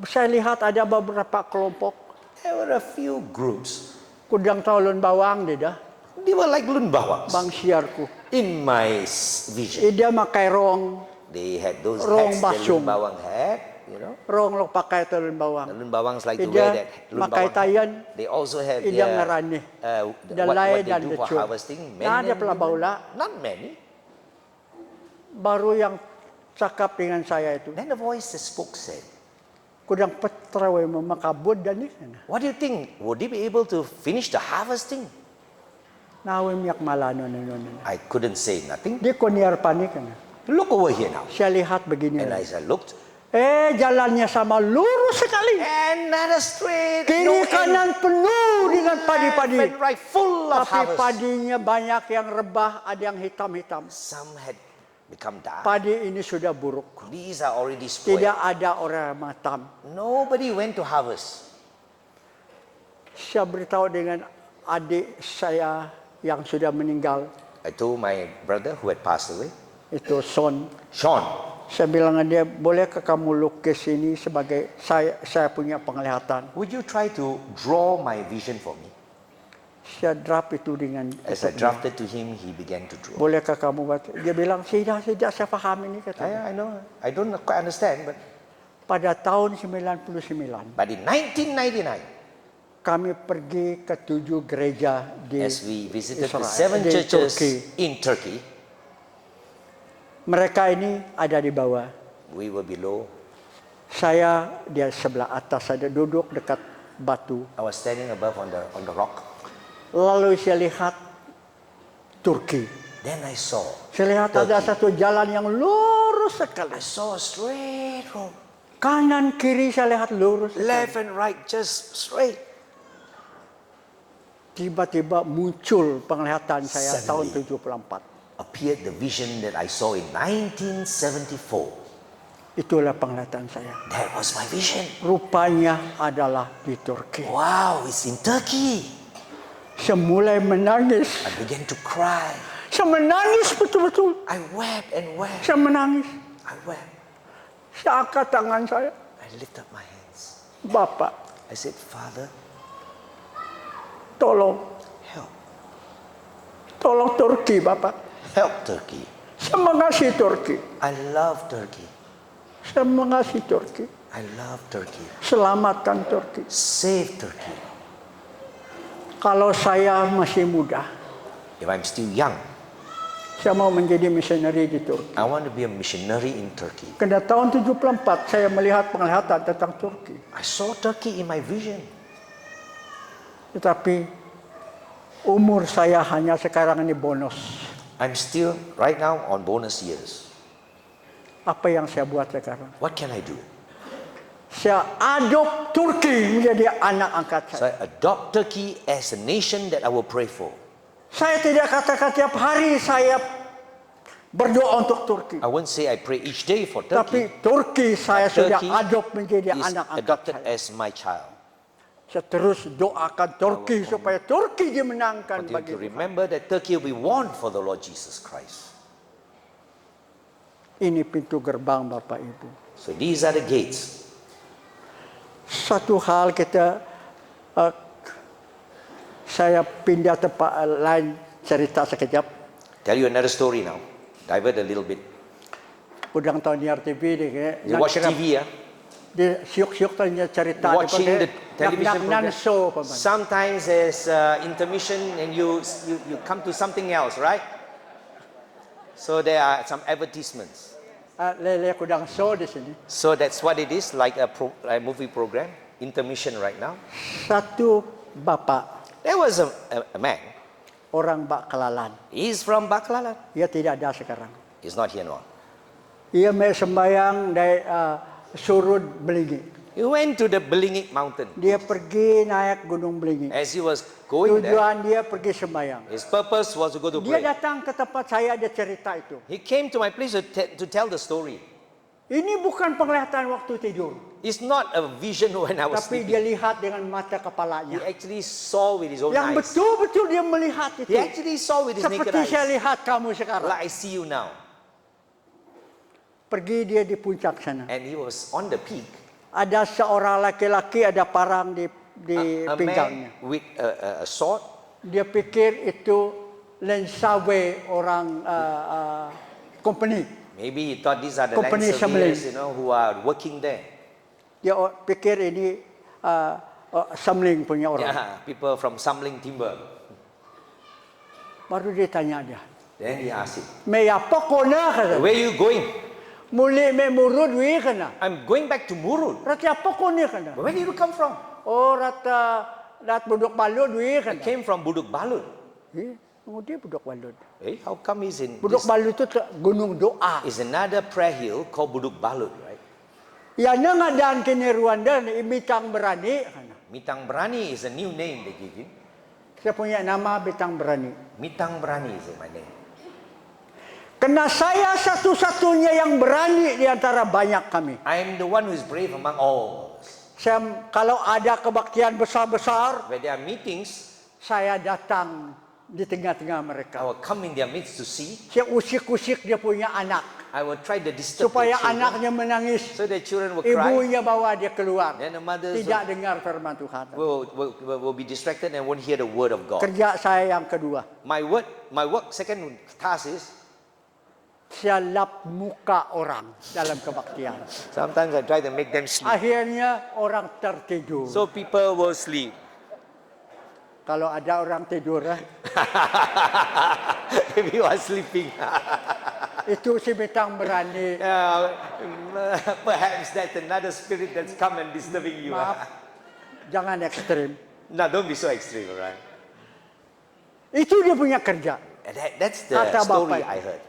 Saya lihat ada beberapa kelompok. There were a few groups. Kudang taulun bawang dia. They were like lunbawangs. Bang siarku. In my vision, Dia pakai rong. they had those Rong hats that basung. lunbawang had. you know. Rong lo pakai telun The bawang. Lun Bawangs like to wear Ida that Lun makai Bawang. tayan. They also have Ida their, ngarani. what Dalai they dan do for lecur. harvesting. Nah, Men dia and pula women. baula. Not many. Baru yang cakap dengan saya itu. Then the voice that spoke said, Kudang petrawe memakabud dan ini. what do you think? Would they be able to finish the harvesting? Nawe miyak malano nun. I couldn't say nothing. Dia koniar panik. Look over here now. Saya lihat begini. And as I looked, Jalannya sama lurus sekali. another straight, Kiri kanan penuh dengan padi-padi. went right full of Tapi harvest. padinya banyak yang rebah, ada yang hitam-hitam. Some had become dark. Padi ini sudah buruk. These are already spoiled. Tidak ada orang yang matam. Nobody went to harvest. Saya beritahu dengan adik saya yang sudah meninggal. I told my brother who had passed away, Itu Son. Sean, Saya bilang dengan dia, bolehkah kamu lukis ini sebagai saya punya penglihatan. would you try to draw my vision for me? Saya draft itu dengan As I drafted to him, he began to draw. bolehkah kamu buat? Dia bilang, tidak saya faham ini kata. I know. I don't quite understand, but Pada tahun 99, in 1999, kami pergi ke 7 gereja di as we visited the Israel, 7 di churches Turki. in Turkey, Mereka ini ada di bawah. we were below. Saya di sebelah atas, saya duduk dekat batu. I was standing above on the rock. Lalu saya lihat Turki. Then I saw. Saya lihat ada Turkey. satu jalan yang lurus sekali. I saw a straight road, Kanan kiri saya lihat lurus sekali. left and right, just straight. Tiba-tiba muncul penglihatan saya tahun Suddenly. 74. Appeared the vision that I saw in 1974. Itulah penglihatan saya. That was my vision. Rupanya adalah di Turki. Wow, it's in Turkey. Saya mulai menangis. I began to cry. Saya menangis betul-betul. I wept and wept. Saya menangis. I wept. Saya angkat tangan saya. I lift up my hands. Bapak, I said, Father, tolong. help. Tolong Turki, Bapak. Help Turkey. Saya mengasihi Turki. I love Turkey. Saya mengasihi Turki. I love Turkey. Selamatkan Turki. Save Turkey. Kalau saya masih muda, If I'm still young, saya mau menjadi misioneri di Turki. I want to be a missionary in Turkey. Karena tahun 74 saya melihat penglihatan tentang Turki. I saw Turkey in my vision. Tetapi umur saya hanya sekarang ini bonus. I'm still right now on bonus years. Apa yang saya buat sekarang? What can I do? Saya adopt Turki menjadi anak angkat So saya. I adopt Turkey as a nation that I will pray for. Saya tidak katakan tiap hari saya berdoa untuk Turki. I won't say I pray each day for Turkey. Tapi Turki saya sudah Turkey adopt menjadi is anak angkat adopted saya. as my child. Saya terus doakan Turki supaya Turki dimenangkan But you have bagi to remember that Turkey will be won for the Lord Jesus Christ. ini pintu gerbang Bapak Ibu. So these are the gates. Satu hal kita saya pindah tempat lain cerita sekejap. Tell you another story now. Divert a little bit. Udang tahun di RTV You watch TV, yeah? Dia siuk-siuk tanya cerita. Watching the television program. show. Paman. Sometimes there's intermission and you come to something else, right? So there are some advertisements. Lele kudang show di sini. So that's what it is, like a movie program. Intermission right now. Satu bapak, There was a man. orang Baklalan. He's from Baklalan. Dia tidak ada sekarang. He's not here now. Ia mai sembahyang dari Surut Belingi. He went to the Belingit mountain. Dia pergi naik Gunung Belingi. As he was going there, Tujuan dia pergi sembahyang. his purpose was to go to Dia pray. datang ke tempat saya, dia cerita itu. He came to my place to tell the story. Ini bukan penglihatan waktu tidur. It's not a vision when I was Tapi dia sleeping. lihat dengan mata He kepalanya. actually saw with his own Yang eyes. betul-betul dia melihat itu. He actually saw with his naked Seperti saya eyes. lihat kamu sekarang. Like I see you now. Pergi dia di puncak sana. And he was on the peak. Ada seorang laki-laki ada parang di A pinggangnya. man with a sword. Dia pikir itu lensawe orang company. Maybe he thought these are the land Company surveyors, assembly. who are working there. Dia pikir ini Samling punya orang. Yeah, people from Samling Timber. Baru dia tanya dia. Then he asked him, Me apa kona kata? where are you going? Muli me murud wi kana. I'm going back to Murud. Rati apa kona kana? Where did you come from? Oh rata dat buduk balud wi I kana. came from Buduk Balut. Dia buduk balud. Hey, how come he's in Buduk this? balud itu gunung doa. Is another prayer hill called Buduk Balut, right? Ya ngadaan kini Rwanda ni Bitang Berani kana. Mitang Berani is a new name they give him. Saya punya nama Bitang Berani. Mitang Berani is my name. Karena saya satu-satunya yang berani di antara banyak kami. I am the one who is brave among all. Saya kalau ada kebaktian besar-besar, Where there are meetings, saya datang di tengah-tengah I mereka. will come in their midst to see. Saya usik-usik dia punya anak I will try to disturb supaya the children, anaknya menangis. so the children will cry. Ibunya bawa dia keluar. Then the mothers Tidak dengar firman Tuhan. will be distracted and won't hear the word of God. Kerja saya yang kedua, My work, second task is, saya lap muka orang dalam kebaktian. sometimes I try to make them sleep. Akhirnya orang tertidur. So people will sleep. Kalau ada orang tidur, If you are sleeping, itu si Bitang Berani. perhaps that's another spirit that's come and disturbing you. Maaf, jangan ekstrim. No, don't be so extreme, all right? Itu dia punya kerja. That's the Kata story Bapak. I heard.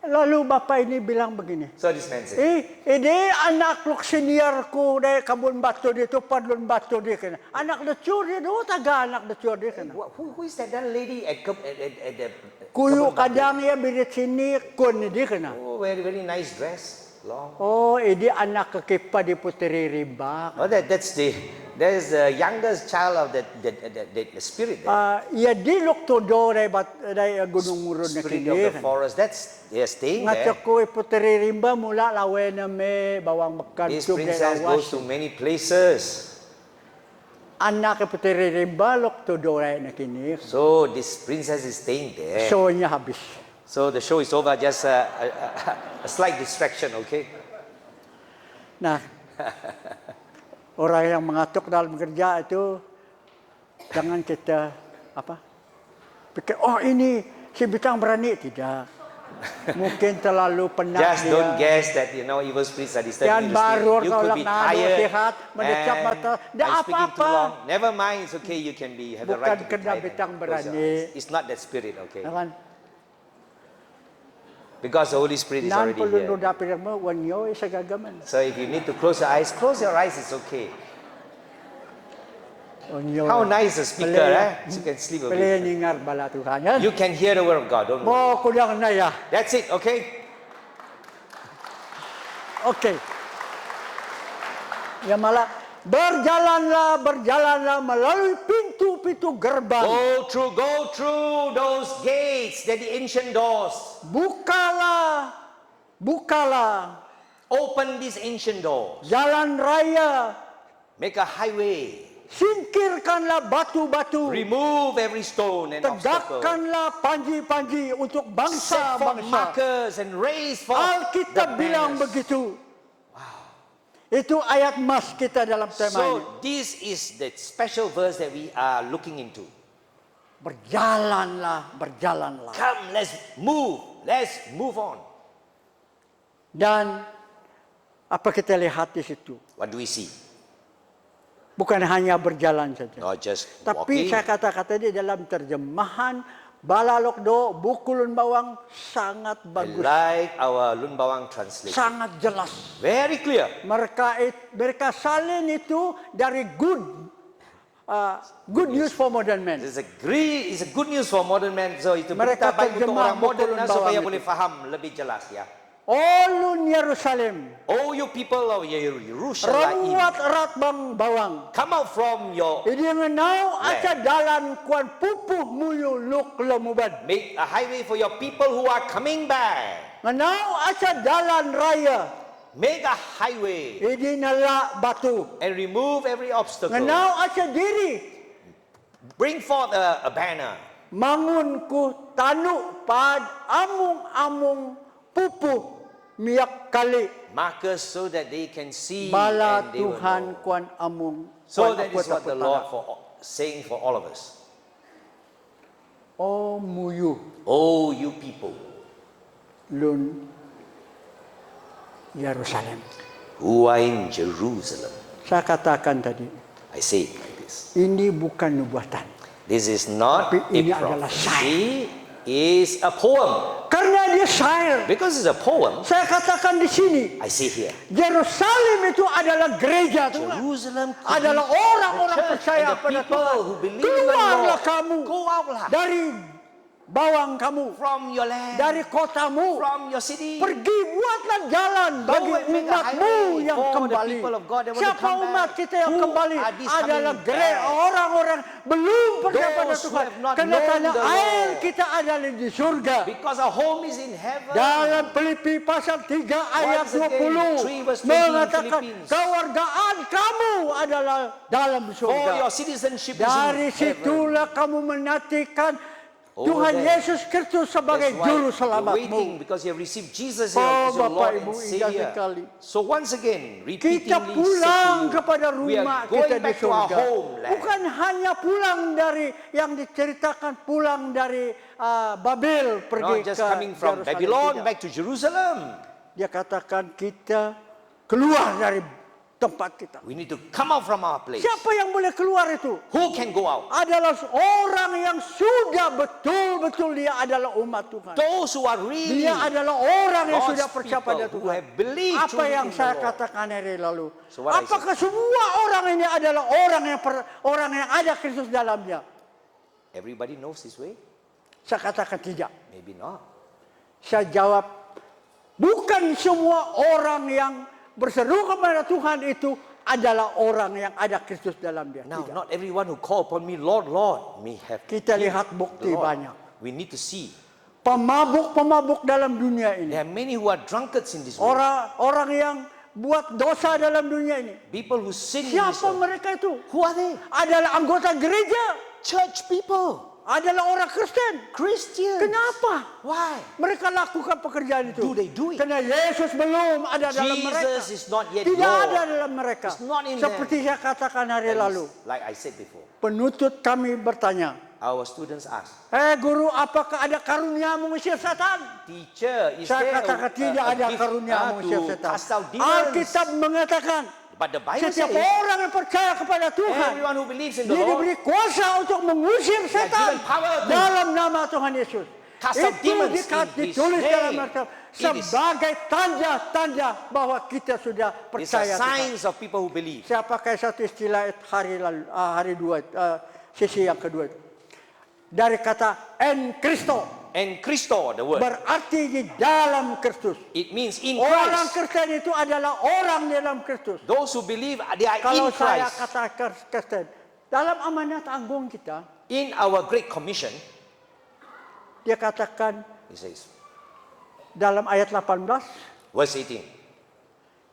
Lalu bapak ini bilang begini. So this man said, Ini anak luk seniorku dari kabun batu dia tu padlun batu dia kena. Anak lecur dia tu taga anak lecur dia kena. who is that lady at the Kuyu kadang ya birit sini kun dia kena. Oh, very, very nice dress. Long. Oh, ini anak kekipa di Puteri Rimba. Oh, that's the youngest child of the spirit there. Ya di luk todo dari gunung murun na Spirit kini. of the forest. That's they're staying there. Ngaco ko Puteri Rimba mula lawe na me bawang bekan This tub princess dari goes to many places. Anak ke Puteri Rimba luk todo dari na kini. So this princess is staying there. Show-nya habis. So the show is over. Just a slight distraction, okay? Nah, orang yang mengatuk dalam kerja itu jangan kita pikir ini si Bitang Berani, tidak. Mungkin terlalu penat Just dia. don't guess that evil spirits are disturbing Yan you. baru You kau could lang be nano tired. sihat, mendecap mata. And Dah I'm speaking too apa-apa. long. Never mind. It's okay. You can have the right to Bukan be kena tired. Bitang and close your Berani. eyes. It's not that spirit, okay? Kan? Because the Holy Spirit is Nan already perlu here. dapir mo wanyo isa gagaman. So if you need to close your eyes, it's okay. Wanyo. How nice a speaker, eh? So you can sleep a Pili bit. ningar bala Tuhan. Yan. You can hear the word of God, don't worry. Mo kulang na ya. That's it, okay? Okey. Ya malah berjalanlah melalui pintu-pintu gerbang. Go through those gates, they're the ancient doors. Bukalah Open these ancient doors. jalan raya. Make a highway. Singkirkanlah batu-batu. Remove every stone and obstacle. Tegakkanlah panji-panji untuk Set for bangsa-bangsa. markers and raise for Alkitab the bilang banners. begitu. Itu ayat mas kita dalam tema ini. So this is the special verse that we are looking into. Berjalanlah. Come, let's move on. Dan apa kita lihat di situ? What do we see? Bukan hanya berjalan saja. Not just Tapi walking. saya kata-kata di dalam terjemahan Balalokdo, Bukulun Bawang sangat I bagus. like our Lun Bawang translation. Sangat jelas. Very clear. Mereka salin itu dari good news for modern men. It's a good news for modern men. So itu Mereka berita baik untuk terjemah orang modern Bukulun supaya Bawang boleh itu. faham lebih jelas ya. Olun Yerusalem, Oh, you people of Jerusalem, rawat erat bang bawang. come out from your Ini ngenau aca dalan kuan pupuh muyu luk lemuban. make a highway for your people who are coming back. Ngenau aca dalan raya. Make a highway Ini nala batu. and remove every obstacle. Ngenau aca diri. Bring forth a banner. Mangun ku tanu pad amung-amung pupuh miak kali Markers so that they can see bala and they will Tuhan know. kuan amung. So kuan that aku is what the taputara. Lord saying for all of us. Oh muyu Oh, you people lun Yerusalem. who are in Jerusalem. Saya katakan tadi, I say it like this. ini bukan nubuatan. This is not Tapi a ini adalah prophecy, is a poem. Karena dia syair. Because it's a poem, Saya katakan di sini, I say here. Yerusalem itu adalah gereja Tuhan. Jerusalem Adalah orang-orang the church percaya and the pada people Tuhan. who believe in the Keluarlah Lord. kamu Go outlah dari bawang kamu, from your land, dari kotamu. from your city. Pergi buatlah jalan bagi and make a umatmu highway yang for the kembali. people of God that want to Siapa come umat back? kita yang Who kembali? are these Adalah coming gereja back? orang-orang belum percaya pada Those who Tuhan. have not Karena known tanah the air Lord. kita adalah di surga. Because our home is in heaven. Dalam Filipi pasal 3 ayat Once again, 20 3 verse 20 in mengatakan Philippines. kewargaan kamu adalah dalam For surga. your citizenship is Dari in heaven. situlah kamu menantikan Over Tuhan there. Yesus Kristus sebagai That's why juru you're selamatmu. waiting because you have received Jesus Oh, as your Bapak, Lord Ibu, and indah Savior. sekali. So once again, Kita repeatedly pulang say to kepada you, we rumah are kita going di back to our surga. homeland. Bukan hanya pulang dari yang diceritakan pulang dari Babel pergi Not just ke coming from Yerusalem, Babylon tidak. back to Jerusalem. Dia katakan kita keluar dari tempat kita. We need to come out from our place. Siapa yang boleh keluar itu? Who can go out? Adalah orang yang sudah betul-betul dia adalah umat Tuhan. Those who are really Dia adalah orang yang God's sudah percaya pada people who Tuhan. have believed Apa truly yang in the saya Lord. katakan hari lalu? So what I Apakah semua orang ini adalah orang yang ada Kristus dalamnya? Everybody knows this way? Saya katakan tidak. Maybe not. Saya jawab, bukan semua orang yang berseru kepada Tuhan itu adalah orang yang ada Kristus dalam dia. Now, Tidak. not everyone who call upon me, Lord, Lord, may have Kita him, lihat the bukti Lord. banyak. We need to see. Pemabuk-pemabuk dalam dunia ini. There are many who are drunkards in this world. Orang yang buat dosa dalam dunia ini. People who sin in this Siapa world. mereka itu? Who are they? Adalah anggota gereja. Church people. Adalah orang Kristen. Christians. Kenapa? Why? Mereka lakukan pekerjaan itu. Do they do it? Karena Yesus belum ada dalam mereka. Jesus is not yet Tidak Lord. ada dalam mereka. It's not in Seperti saya katakan hari lalu. Like I said before, Penuntut kami bertanya, our students ask, guru, apakah ada karunia mengusir setan? teacher, is Saya there katakan tidak ada gift, karunia mengusir to setan. cast out demons? Alkitab mengatakan, But the Bible setiap says, orang yang percaya kepada Tuhan, everyone who believes in the dia Lord, diberi kuasa untuk mengusir setan given power to dalam nama Tuhan Yesus. cast out Itu demons in ditulis His dalam name. Alkitab It is- sebagai tanda-tanda bahwa kita sudah these are percaya. signs of people who believe. Saya pakai satu istilah hari dua, sesi yang kedua itu. Dari kata en Cristo, And Christo, the word, berarti di dalam Kristus. it means in Orang Christ. Kristen itu adalah orang di dalam Kristus. Those who believe, they are Kalau in saya Christ. katakan Kristen, dalam amanat agung kita, In our Great Commission, dia katakan he says, dalam ayat 18, verse 18,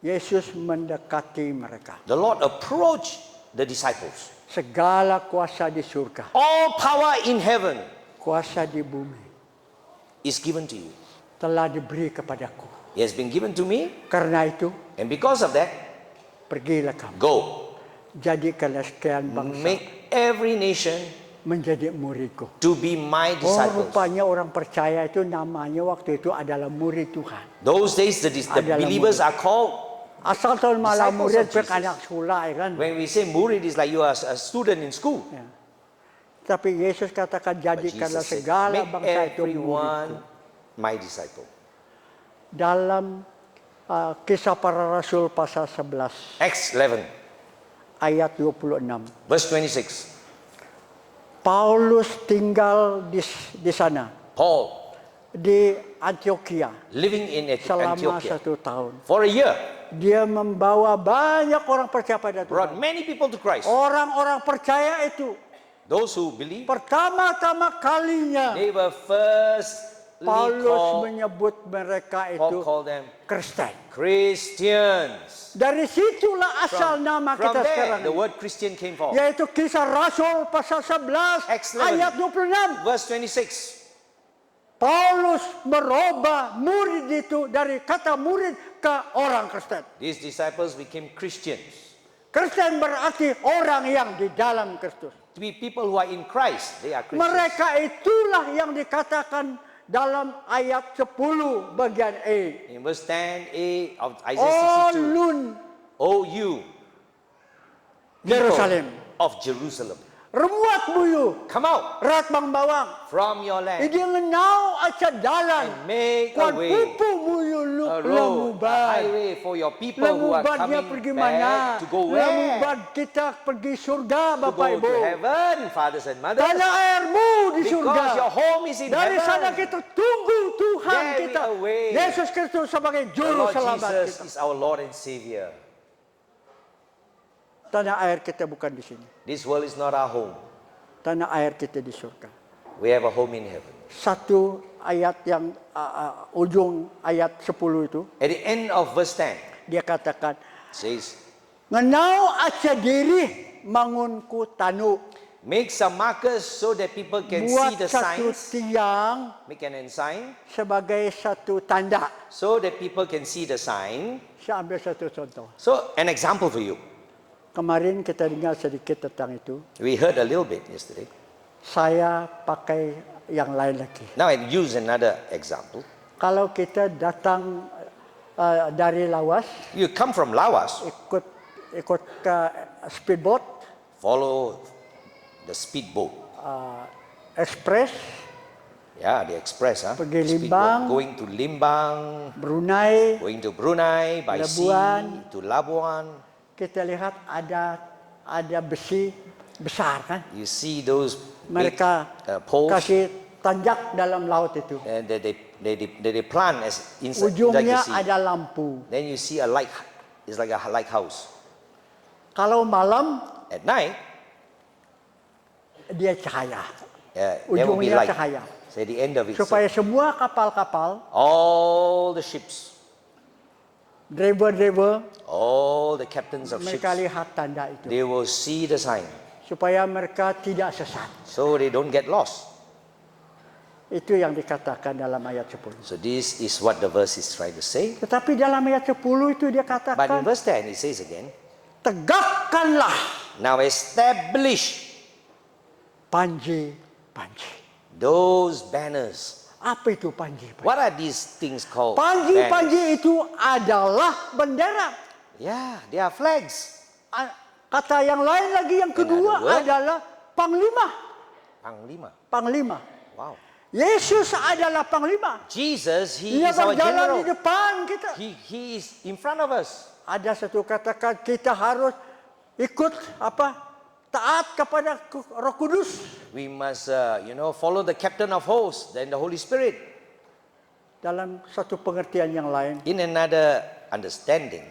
Yesus mendekati mereka. the Lord approached the disciples. Segala kuasa di surga, All power in heaven kuasa di bumi is given to you. telah diberi kepadaku. It has been given to me, Karena itu, and because of that, pergilah kamu. go. Jadikanlah sekian bangsa Make every nation menjadi muridku. to be my Oh, disciples. rupanya orang percaya itu namanya waktu itu adalah murid Tuhan. Those days, the Adalah believers murid. are called, Asal tahun malam Disciples murid of Jesus. anak sekolah, ya kan? when we say murid, is like you are a student in school. Ya. Tapi Yesus katakan But jadikanlah Jesus said, segala make bangsa itu muridku. everyone my disciple. Dalam Kisah Para Rasul pasal 11 Acts 11, ayat 26. verse 26. Paulus tinggal di sana, Paul, di Antioquia living in selama Antioch 1 tahun. for a year, Dia membawa banyak orang percaya pada brought Tuhan. many people to Christ. Orang-orang percaya itu Those who believe, pertama-tama kalinya they were firstly Paulus called, menyebut mereka Paul itu called them Kristen. Christians. Dari situlah asal nama From kita there, sekarang the ini. word Christian came from. Yaitu Kisah Rasul pasal 11 Acts 11. ayat 26. Verse 26. Paulus merubah murid itu dari kata murid ke orang Kristen. These disciples became Christians. Kristen berarti orang yang di dalam Kristus. To be people who are in Christ, they are Christians. Mereka itulah yang dikatakan dalam ayat 10 bagian E. In verse 10a of O Isaiah 62. Nun O you, people Yerusalem, of Jerusalem, remuat buyu, come out rat bang bawang, from your land idi ngenau aca dalan, and make a kuan way, pupu buyu a road, a lemuban. highway for your people who are Lemuban dia coming pergi mana? back to go where? Lemuban kita pergi surga To Bapak go Ibu. to heaven, fathers and mothers. Tanah airmu di surga. Because your home is in Dari heaven. sana kita tunggu Tuhan There we kita. await. Yesus Kristus sebagai The juru Lord selamat Jesus kita. is our Lord and Savior. Tanah air kita bukan di sini. This world is not our home. Tanah air kita di surga. We have a home in heaven. Satu ayat yang ujung ayat 10 itu At the end of verse 10, dia katakan, it says, ngenau aca diri mangunku tanu. make some markers so that people can see Buat the satu signs. tiang Make an ensign sebagai satu tanda. so that people can see the sign. Saya ambil satu contoh. So, an example for you. Kemarin kita dengar sedikit tentang itu. We heard a little bit yesterday. Saya pakai yang lain lagi. Now, I use another example. Kalau kita datang dari Lawas, You come from Lawas, ikut ke speedboat, follow the speedboat. express, Yeah, the express, huh? Pergi Speedboat. Limbang. Going to Limbang, Brunei, going to Brunei by Labuan. sea, to Labuan. kita lihat ada besi besar kan. You see those big, Mereka poles, kasih tanjak dalam laut itu. and they plant as inside like the Ujungnya sea. ada lampu. Then you see a light. It's like a lighthouse. Kalau malam At night, dia cahaya. there will be Ujungnya light. cahaya. So at the end of it, Supaya semua kapal-kapal, all the ships, driver-driver, all the captains of ships, mereka lihat tanda itu. they will see the sign, Supaya mereka tidak sesat. so they don't get lost. Itu yang dikatakan dalam ayat 10. So this is what the verse is trying to say. Tetapi dalam ayat 10 itu dia But in katakan, verse 10, it says again, tegakkanlah now establish panji-panji. those banners. Apa itu panji-panji? What are these things called? Panji-panji Banners. itu adalah bendera. Yeah, they are flags. Kata yang lain lagi, yang kedua other word? adalah panglima. Panglima. Panglima. Wow. Yesus adalah panglima. Jesus, he Dia is our berjalan di general. depan kita. He is in front of us. Ada satu katakan kita harus ikut taat kepada Roh Kudus. We must, follow the captain of hosts, then the Holy Spirit. Dalam satu pengertian yang lain, In another understanding,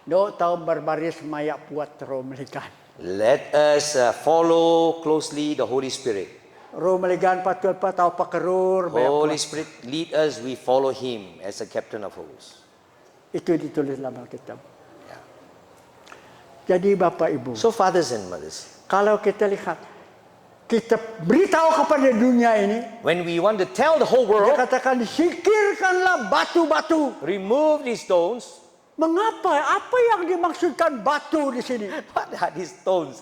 do tahu berbaris maya buat roh meligan. let us follow closely the Holy Spirit. Roh meligan patul tahu pakerur. Holy Spirit lead us, we follow him as a captain of hosts. Itu ditulis dalam Alkitab. Yeah. Jadi Bapak Ibu, So fathers and mothers, kalau kita lihat, kita beritahu kepada dunia ini, when we want to tell the whole dia world, katakan singkirkanlah batu-batu. remove these stones. Mengapa? Apa yang dimaksudkan batu di sini? What are these stones?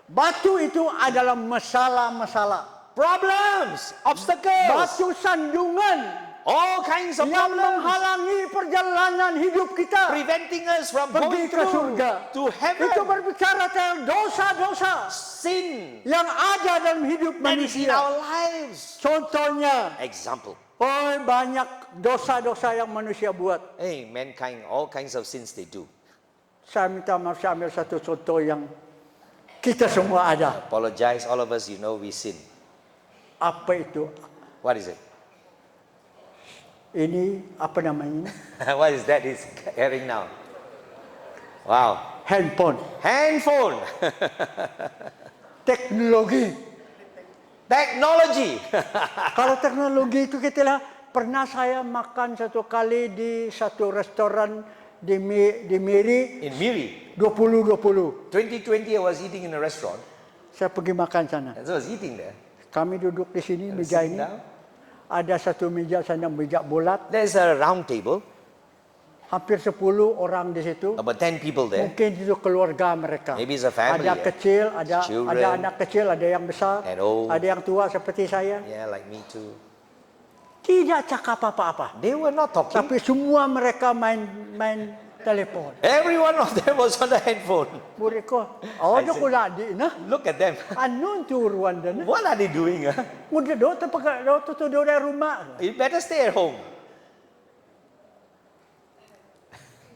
Batu itu adalah masalah-masalah. Problems, obstacles, Batu sandungan all kinds of yang problems, menghalangi perjalanan hidup kita preventing us from pergi going ke through surga. to heaven. Itu berbicara tentang dosa-dosa Sin yang ada dalam hidup that is in manusia. our lives. Contohnya, Example. banyak dosa-dosa yang manusia buat. Hey, mankind, all kinds of sins they do. Saya minta maaf, saya ambil satu contoh yang kita semua ada. Apologize, all of us, we sin. Apa itu? What is it? Ini apa namanya? What is that he's carrying now? Wow. Handphone. Handphone. Teknologi. Technology. Kalau teknologi itu kita lihat, pernah saya makan satu kali di satu restoran di Miri In Miri, 2020. 2020, I was eating in a restaurant. Saya pergi makan sana. And so I was eating there. Kami duduk di sini I was meja sitting ini. down. ada satu meja sana, meja bulat, There's a round table, hampir 10 orang di situ. about 10 people there. Mungkin itu keluarga mereka. Maybe it's a family, Ada yeah. kecil, ada Children. anak kecil, ada yang besar, And old. ada yang tua seperti saya. Yeah, like me too. Tidak cakap apa-apa. They were not talking. Tapi semua mereka main telepon. Every one of them was on the handphone. Murid ko, oh, I do see. ko ladi na. Look at them. Anong turuan na? What are they doing? Huh? Muda do, tapos do dari rumah. You better stay at home.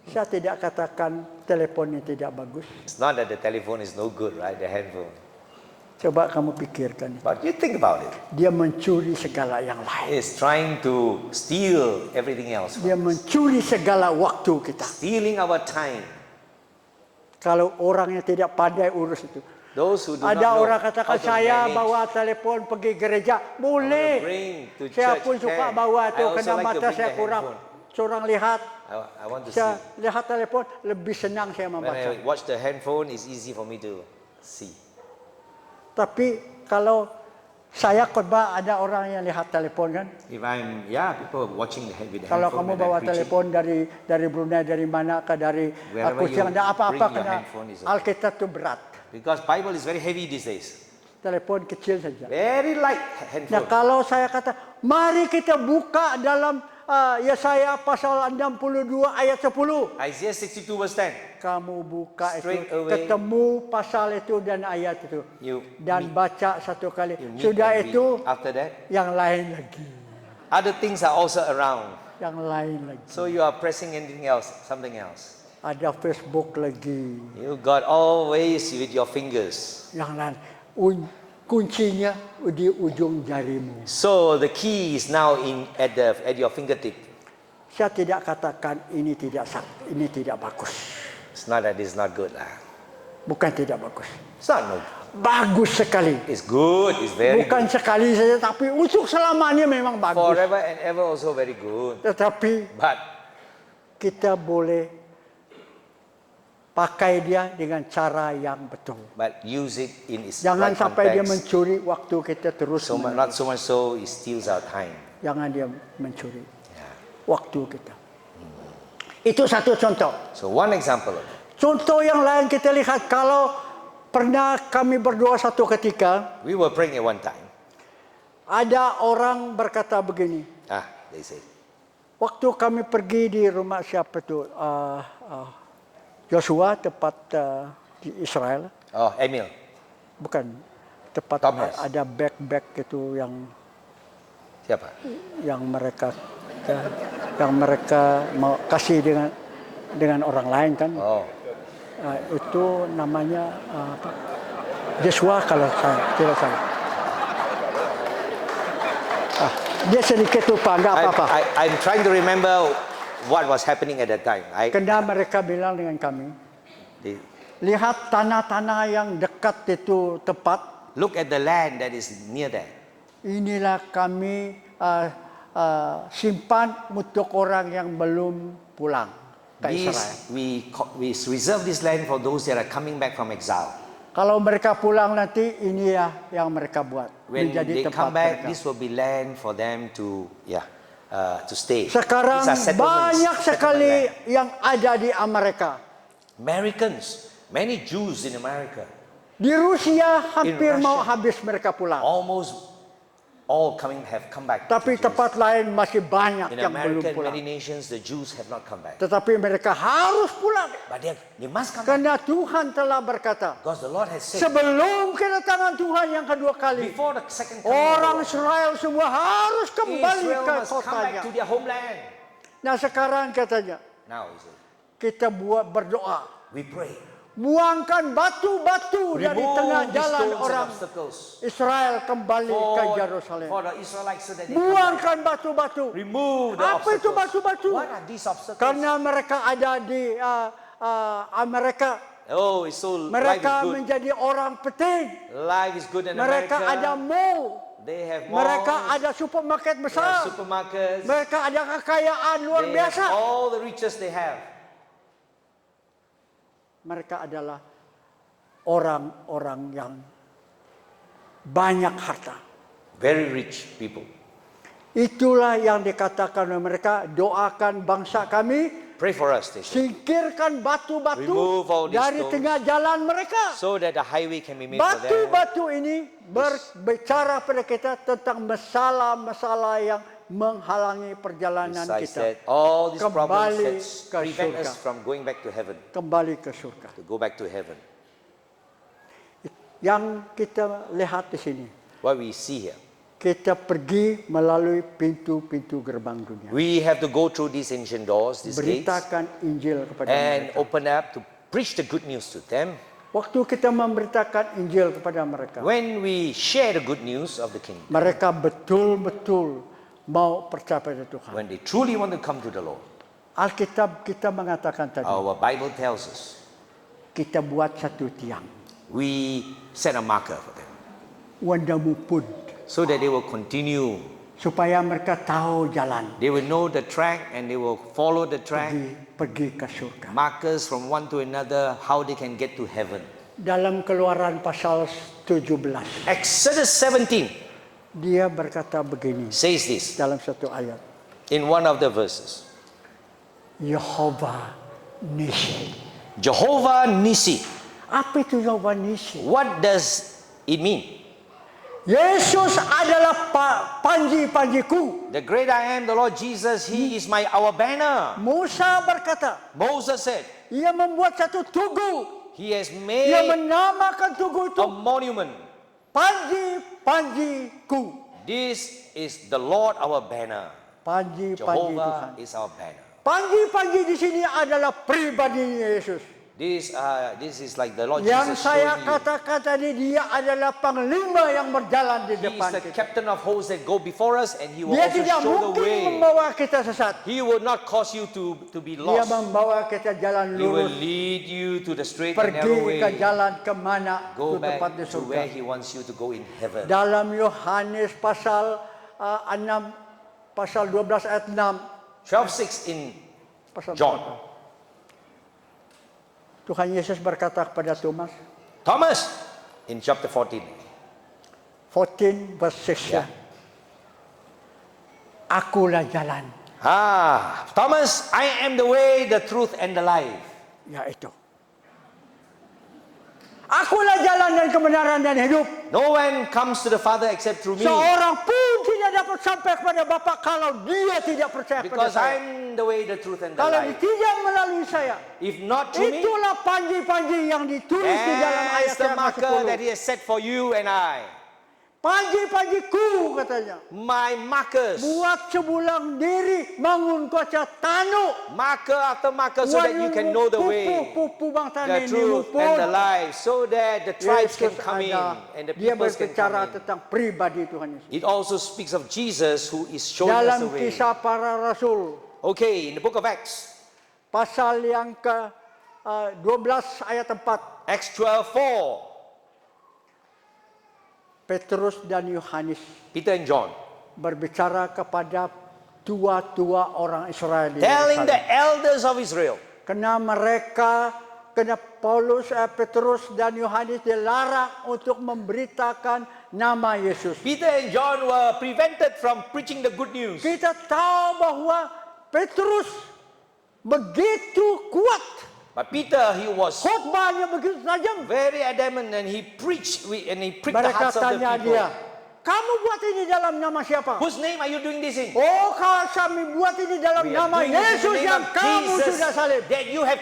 Saya tidak katakan teleponnya tidak bagus. It's not that the telephone is no good, right? The handphone. Coba kamu pikirkan. But you think about it. Dia mencuri segala yang lain. It's trying to steal everything else. Dia mencuri segala waktu kita. Stealing our time. Kalau orangnya tidak pandai urus itu. Those who do not Ada know orang how katakan to saya manage, bawa telepon pergi gereja. I Boleh. wanna bring to Saya church, pun suka can. bawa I itu also kena like to mata bring saya the kurang. handphone. Seorang lihat, I want to see. saya lihat telepon lebih senang saya When membaca. I watch the handphone, it's easy for me to see. Tapi kalau saya khotbah ada orang yang lihat telepon kan. If I'm, people watching with the Kalau handphone kamu when I'm bawa preaching. telepon dari Brunei, dari mana ke dari Wherever aku yang you ada apa-apa bring your kena handphone is okay. Alkitab itu berat. Because Bible is very heavy these days. Telepon kecil saja. Very light Nah handphone. kalau saya kata, mari kita buka dalam Yesaya pasal 62 ayat 10. Isaiah 62 verse 10. Kamu buka Straight itu, away. ketemu pasal itu dan ayat itu. Dan meet- baca satu kali. you meet Sudah and read. itu, After that, yang lain lagi. other things are also around. Yang lain lagi. So you are pressing anything else, something else. Ada Facebook lagi. You got always with your fingers. Yang lain. Kuncinya di ujung jarimu. So the key is now at your fingertip. Saya tidak katakan ini tidak bagus. It's not that it's not good lah. Bukan tidak bagus. It's not no. Bagus sekali. It's good. It's very Bukan good. sekali saja, tapi untuk selamanya memang bagus. Forever and ever also very good. Tetapi But kita boleh pakai dia dengan cara yang betul. use it in its Jangan right sampai dia context. mencuri waktu kita terus. Not so much so it steals our time. Jangan dia mencuri Yeah. waktu kita. Itu satu contoh. So one example of it. Contoh yang lain kita lihat kalau pernah kami berdoa satu ketika, We were praying at one time. ada orang berkata begini. They say. Waktu kami pergi di rumah siapa tu? Joshua, tempat di Israel. Oh, Emil. Bukan. Tempat Thomas. ada bag-bag itu yang Siapa? mereka mau kasih dengan orang lain kan. Oh. Itu namanya Joshua kalau saya tidak salah. Dia sedikit lupa, enggak apa-apa. I'm trying to remember what was happening at that time. Karena mereka bilang dengan kami, They lihat tanah-tanah yang dekat itu tepat. look at the land that is near there. Inilah kami simpan untuk orang yang belum pulang ke Israel. We reserve this land for those that are coming back from exile. Kalau mereka pulang nanti, inilah yang mereka buat. When menjadi they tempat come back, mereka. this will be land for them to stay. Sekarang These are settlements, banyak settlement sekali land. yang ada di Amerika. Americans, many Jews in America, Di Rusia hampir Russia. mau habis mereka pulang. almost all have come back. Tapi to tempat lain masih banyak Jews. In yang belum America and pulang. many nations, the Jews have not come back. Tetapi mereka harus pulang. But they must come back Karena Tuhan telah berkata, because the Lord has said sebelum kedatangan Tuhan yang kedua kali, before the second coming orang of the Israel semua harus Lord, kembali Israel ke must come back kotanya. to their homeland. Nah sekarang katanya, Now he said, kita berdoa. we pray. Buangkan batu-batu dari tengah Remove these jalan stones and orang obstacles Israel kembali ke for Yerusalem. the Israelites so that they come back. Buangkan batu-batu. Remove the Apa itu obstacles. batu-batu? What are these obstacles? Karena mereka ada di Amerika. Oh, it's so life Mereka is good. menjadi orang penting. Life is good in Mereka America. ada mall. They have malls. Mereka ada supermarket They have besar. supermarkets. Mereka ada kekayaan luar They biasa. have all the riches they have. Mereka adalah orang-orang yang banyak harta. Very rich people. Itulah yang dikatakan oleh mereka, doakan bangsa kami, Pray for us, they said, singkirkan batu-batu Remove all these dari stones. tengah jalan mereka. so that the highway can be made for them. Batu-batu ini berbicara pada kita tentang masalah-masalah yang menghalangi perjalanan Yes, I kita. said, all these Kembali problems ke that prevent surga. us from going back to heaven, Kembali ke surga. to go back to heaven. Yang kita lihat di sini, What we see here, kita pergi melalui pintu-pintu gerbang dunia. we have to go through these ancient doors, these gates, Beritakan Injil kepada and mereka. open up to preach the good news to them. Waktu kita memberitakan Injil kepada mereka, When we share the good news of the kingdom, mereka betul-betul mau percaya pada Tuhan. when they truly want to come to the Lord, Alkitab kita mengatakan tadi, our Bible tells us, kita buat satu tiang, we set a marker for them, wandamu pun, so that they will continue. supaya mereka tahu jalan They will know the track and they will follow the track, pergi ke surga. markers from one to another, how they can get to heaven. Dalam Keluaran pasal 17, Exodus 17 dia berkata begini says this dalam satu ayat, in one of the verses. Yehova Nisi. Jehovah Nissi. Apa itu Yehova Nisi? What does it mean? Yesus adalah panji-panjiku. The great I am, the Lord Jesus, He is our banner. Musa berkata, Moses said, ia membuat satu tugu. He has Ia made menamakan tugu itu a monument. panji-panjiku. This is the Lord our banner. Panji-panji Jehovah Tuhan. is our banner. Panji-panji di sini adalah pribadinya Yesus. This is like the Lord Yang Jesus saya showing you. katakan tadi, dia adalah panglima yang berjalan di He is depan the kita. captain of hosts that go before us, and He will Dia also tidak show the mungkin way. membawa kita sesat. He will not cause you to be Dia lost. membawa kita jalan He will lurus, lead you to the straight and pergi narrow ke way. jalan kemana, Go itu back tempat di to where surga. He wants you to go in heaven. Dalam Yohanes pasal 6, pasal 12 ayat 6, 12:6 in pasal John. berapa? Tuhan Yesus berkata kepada Thomas, Thomas in chapter 14. 14 verse 6. Yeah. Akulah jalan, Thomas, I am the way, the truth, and the life. yaitu. Akulah jalan dan kebenaran dan hidup. No one comes to the Father except through me. Seorang pun tidak dapat sampai kepada Bapa kalau dia tidak percaya kepada Because saya. I'm the way, the truth, and the Kalau life. tidak melalui saya, If not through me, itulah panji-panji yang ditulis di dalam ayat that's the yang marker that ke-10. He has set for you and I. Panji-panjiku katanya. My markers. Buat sebulang diri, bangun kuasa tanuk. Marker after marker so that you can know the way, Pupu bangsa the ini truth, pun. and the life, so that the tribes can Yesus come in ada. and the Dia peoples can berbicara come in. tentang pribadi Tuhan Yesus. It also speaks of Jesus who is showing us the Dalam way. kisah para rasul, Okay, in the book of Acts, pasal yang ke-12 ayat 4. Acts 12:4, Petrus dan Yohanes Peter and John, berbicara kepada tua-tua orang Israel di telling the Yerusalem. elders of Israel, Kena Paulus, Petrus dan Yohanes dilarang untuk memberitakan nama Yesus. Peter and John were prevented from preaching the good news. Kita tahu bahwa Petrus begitu kuat, But Peter, he was khotbahnya begitu tajam. very adamant and he preached and he pricked the Mereka hearts of the tanya people. dia, kamu buat ini dalam nama siapa? Whose name are you doing this in? Oh, kami buat ini dalam We are nama doing this in the Yesus name yang of kamu Jesus sudah salib. that you have.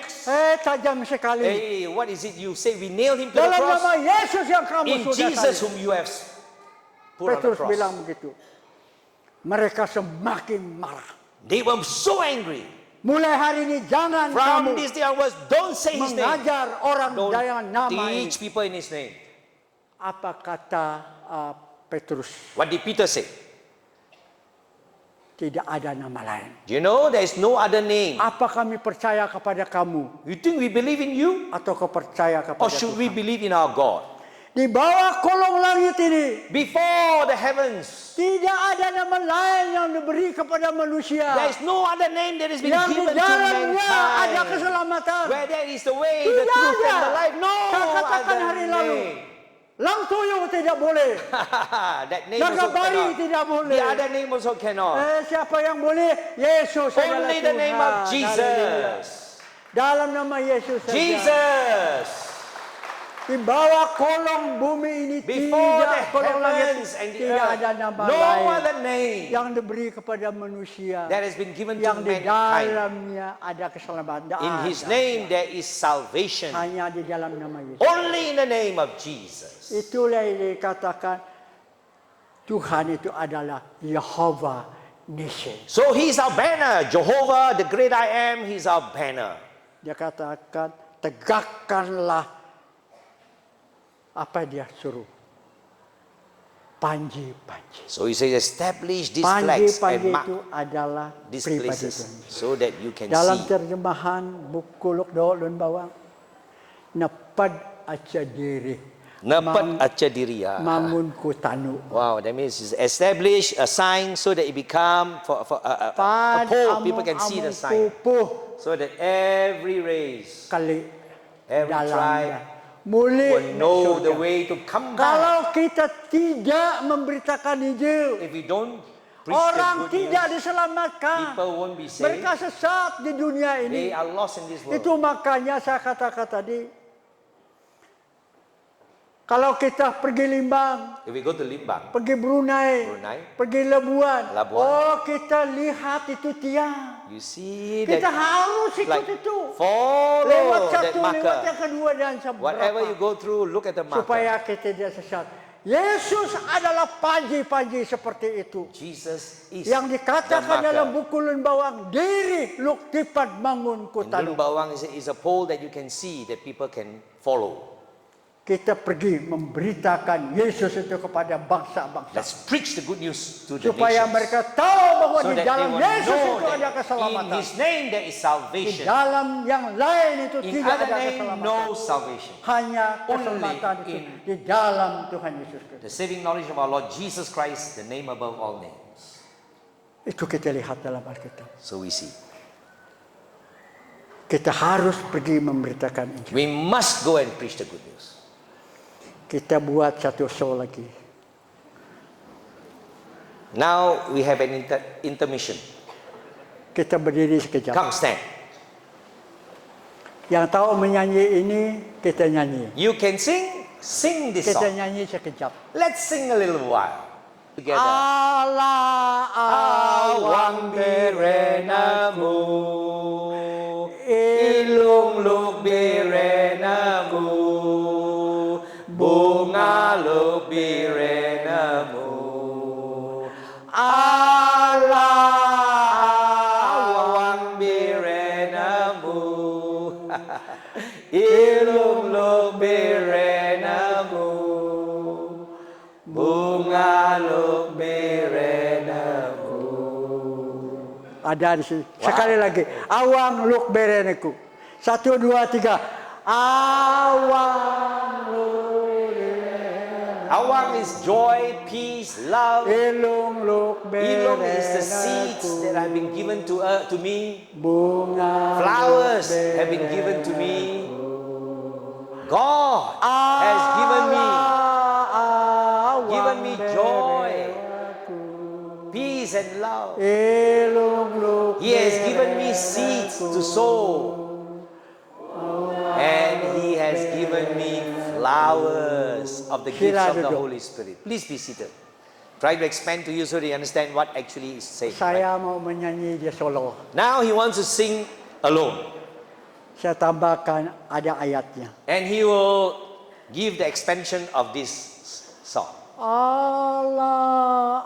Tajam sekali. Hey, what is it you say? We nailed him to the Dalam nama cross. Yesus yang kamu In sudah Jesus salib. whom you have put on the Petrus cross. bilang begitu. Mereka semakin marah. They were so angry. Mulai hari ini jangan From kamu this day onwards, don't say his name. mengajar orang dengan Don't nama ini. teach people in his name. Apa kata Petrus? What did Peter say? Tidak ada nama lain. Do you know there is no other name? Apa kami percaya kepada kamu You think we believe in you? atau kau percaya kepada Or should we Tuhan? believe in our God? Di bawah kolong langit ini Before the heavens, tidak ada nama lain yang diberi kepada manusia. there is no other name that has been Yang di given to dalamnya ada mankind. keselamatan. Where there is the way, Tidak the truth, ada. and the life. No Saya katakan hari other lalu. name. Lang Toyo tidak boleh. That name also Nagabari cannot. tidak boleh. The other name also cannot. Siapa yang boleh? Yesus adalah Only the Tuhan. name of Haleluya. Jesus. Dalam nama Yesus saja. Jesus. Di bawah kolong bumi ini Before the tidak kolong langit heavens and the tidak earth, ada nama no lain other name yang diberi kepada manusia that has been given to yang di mankind. dalamnya ada keselamatan. Tidak In His ada. name there is salvation. Hanya di dalam nama Yesus. Only in the name of Jesus. Itulah yang dikatakan Tuhan itu adalah Yehova Nissi. So He's our banner. Jehovah, the great I am, He's our banner. Dia katakan tegakkanlah apa dia suruh. Panji-panji. So He says, establish these flags Panji-panji and mark itu adalah these pribadi places Tuhan. so that you can Dalam see. terjemahan buku Luk Do Lun Bawang, napad aca diri, Napat aca diriya. mangun ku tanu. Wow, that means it's establish a sign so that it become for a Pad pole. People can see the among sign. pupuh So that every race, kali every tribe dalamnya. Muli will know the surga. way to come back. Kalau kita tidak memberitakan Injil, If we don't preach orang the good tidak news, diselamatkan. people won't be saved. Mereka sesat di dunia They ini. are lost in this world. Itu makanya saya katakan tadi, kalau kita pergi Limbang, If we go to Limbang, pergi Brunei, pergi Labuan, Labuan. oh kita lihat itu tiang. you see Kita that harus ikut like itu. Lewat follow that satu, lewat yang marker. kedua dan Whatever you seberapa. go through, look at the marker. Supaya kita tidak sesat. Yesus adalah panji-panji seperti itu. Jesus is Yang dikatakan the dalam marker. buku Lun Bawang, diri luk tipat bangun ku In tanu. Lun Bawang is a pole that you can see that people can follow. Kita pergi memberitakan Yesus itu kepada bangsa-bangsa. Let's preach the good news to the Supaya nations. mereka tahu bahwa So di that they dalam will Yesus know itu ada that in keselamatan. His name there is Di salvation. dalam yang lain itu In tidak other ada name, keselamatan. no salvation. Hanya Only keselamatan itu in di dalam Tuhan Yesus Kristus. The saving knowledge of our Lord Jesus Christ, the name above all names. Itu kita lihat dalam Alkitab. So we see. Kita harus pergi memberitakan Injil. We must go and preach the good news. Kita buat satu show lagi. Now we have an intermission. Kita berdiri sekejap. Come stand. Yang tahu menyanyi ini, kita nyanyi. You can sing this Kita song. nyanyi sekejap. Let's sing a little while together. Allah Awang birenamu, ilung luk birenamu, bunga luk birenamu. Allah awang birenamu, ilung luk birenamu, bunga luk birenamu. Ada di sini. Sekali lagi. Awang luk bereneku. 1, 2, 3. Awang luk bereneku. Awang is joy, peace, love. Ilung luk Ilong is the seeds that have been given to me. Bunga Flowers luk have been given to me. bereneku. God has given me Awang me joy, bereneku. peace and love. Ilung luk He has given me seeds to sow. And He has given me flowers of the gifts of the Holy Spirit. Please be seated. Try to expand to you so that you understand what actually is saying. right? Saya mau menyanyi dia solo. Now He wants to sing alone. Saya tambahkan ada ayatnya. And He will give the expansion of this song. Allah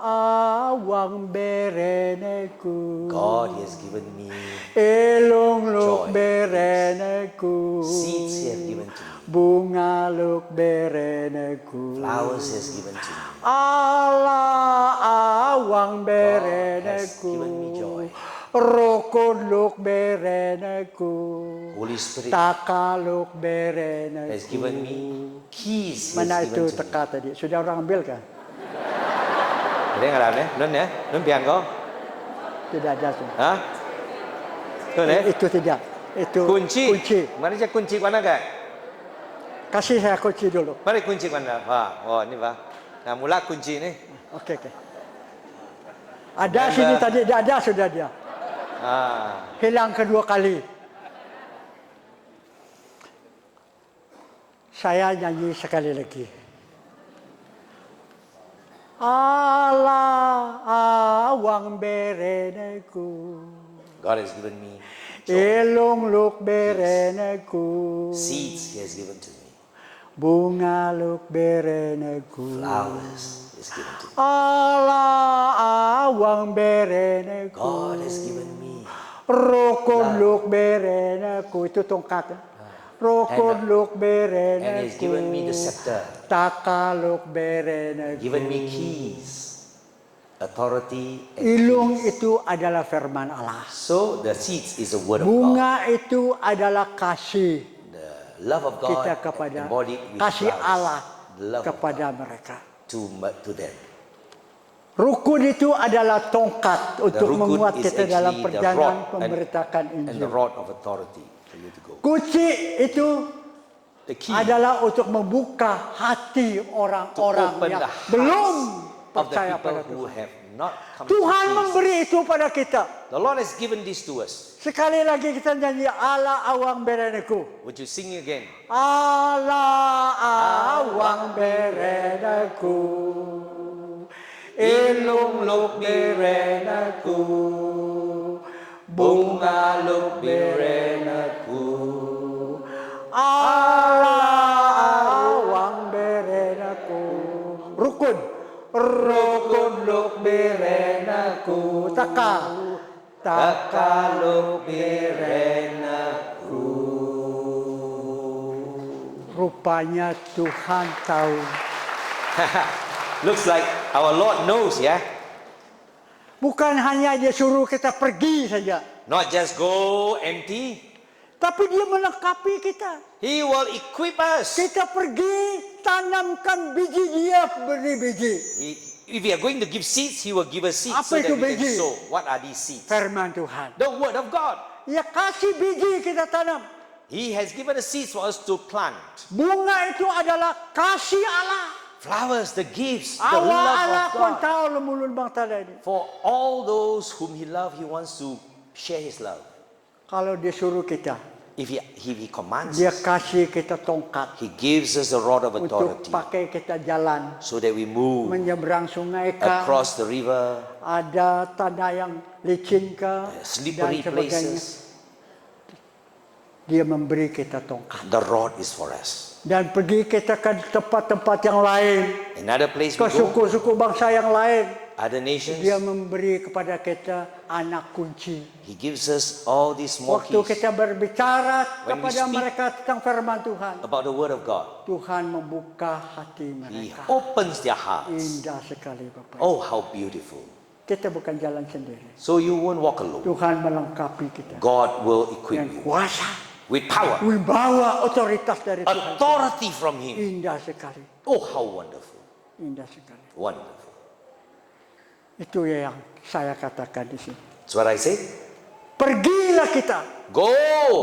awang bereneku. God He has given me Ilung luk joy, bereneku. seeds He has given to me. Bunga luk bereneku. Flowers He has given to me. Allah awang has given me joy. bereneku. Rokun luk bereneku. Holy Spirit Taka luk bereneku. has given me keys. He Mana has itu given to me. teka tadi? Sudah orang ambil kan? Ada yang làm đấy, Nun ya, Nun pian có, Tidak ada. hả? Nun ya, Itu tidak. Itu kunci, kunci. mana cak kunci mana kak? Kasih saya kunci dulu. Mari kunci mana? Wah, oh ini Pak. Nah, mula kunci ini. Oke. Ada sini tadi, ada sudah dia. Hilang kedua kali. Saya nyanyi sekali lagi. Allah awang bereneku. God has given me Ilung luk bereneku. seeds. He has given to me. Bunga luk bereneku. Flowers He has given to me. Allah awang bereneku. God has given me. Rokon luk bereneku. Itu tongkat. Rokon luk And bereneku. He has given me the scepter. Taka luk bereneku. Given me keys. Authority and Ilung keys. itu adalah firman Allah. So the seeds is the word of God. Bunga itu adalah kasih The love of God kita kepada embodied with kasih flowers. Allah The love of kepada God mereka. to them. Rukun itu adalah tongkat untuk rukun menguat is kita dalam actually the perjalanan rod and- memberitakan And the Injil. rod of authority for you to go. Kunci itu The key adalah untuk membuka hati to orang-orang open yang the hearts belum of the percaya people pada who Tuhan. have not come Tuhan to Jesus. memberi itu pada kita. The Lord has given this to us. Sekali lagi kita nyanyi Allah awang bereneku. Would you sing again? Allah awang bereneku. Ilung luk bereneku. Bunga luk bereneku. Allah awang bereneku. Rukun. Rukun luk bereneku. Taka. Taka luk bereneku. Rupanya Tuhan tahu. Looks like our Lord knows, yeah? Bukan hanya dia suruh kita pergi saja. Not just go empty. Tapi dia melengkapi kita. He will equip us. Kita pergi tanamkan biji, dia beri biji. If we are going to give seeds, He will give us seeds Apa so that itu we can biji? sow. What are these seeds? Firman Tuhan. The Word of God. Dia kasih biji kita tanam. He has given us seeds for us to plant. Bunga itu adalah kasih Allah. Flowers, the gifts, the Allah love Allah of pun God. tahu lemulun bang tala ini. For all those whom He loves, He wants to share His love. Kalau dia suruh kita, If He commands dia us, kasih kita tongkat He gives us a rod of untuk authority pakai kita jalan so that we move menyeberang sungai kah, across the river, ada tanah yang licin kah, dan slippery sebagainya. places. Dia memberi kita tongkat. The rod is for us. Dan pergi kita ke tempat-tempat yang lain, Another place ke we go, suku-suku bangsa yang lain. other nations, Dia memberi kepada kita anak kunci. He gives us all these small Waktu keys kita berbicara When we kepada speak mereka tentang firman Tuhan, about the Word of God. Tuhan membuka hati He mereka. opens their hearts. Indah sekali Bapak. Oh, how beautiful. Kita bukan jalan sendiri. So you won't walk alone. Tuhan melengkapi kita God will equip dengan you kuasa, with power, wibawa, otoritas dari Tuhan. authority from Him. Indah sekali, Oh, how wonderful. indah sekali. Wonderful. Itu yang saya katakan di sini. That's what I say. Pergilah kita, Go.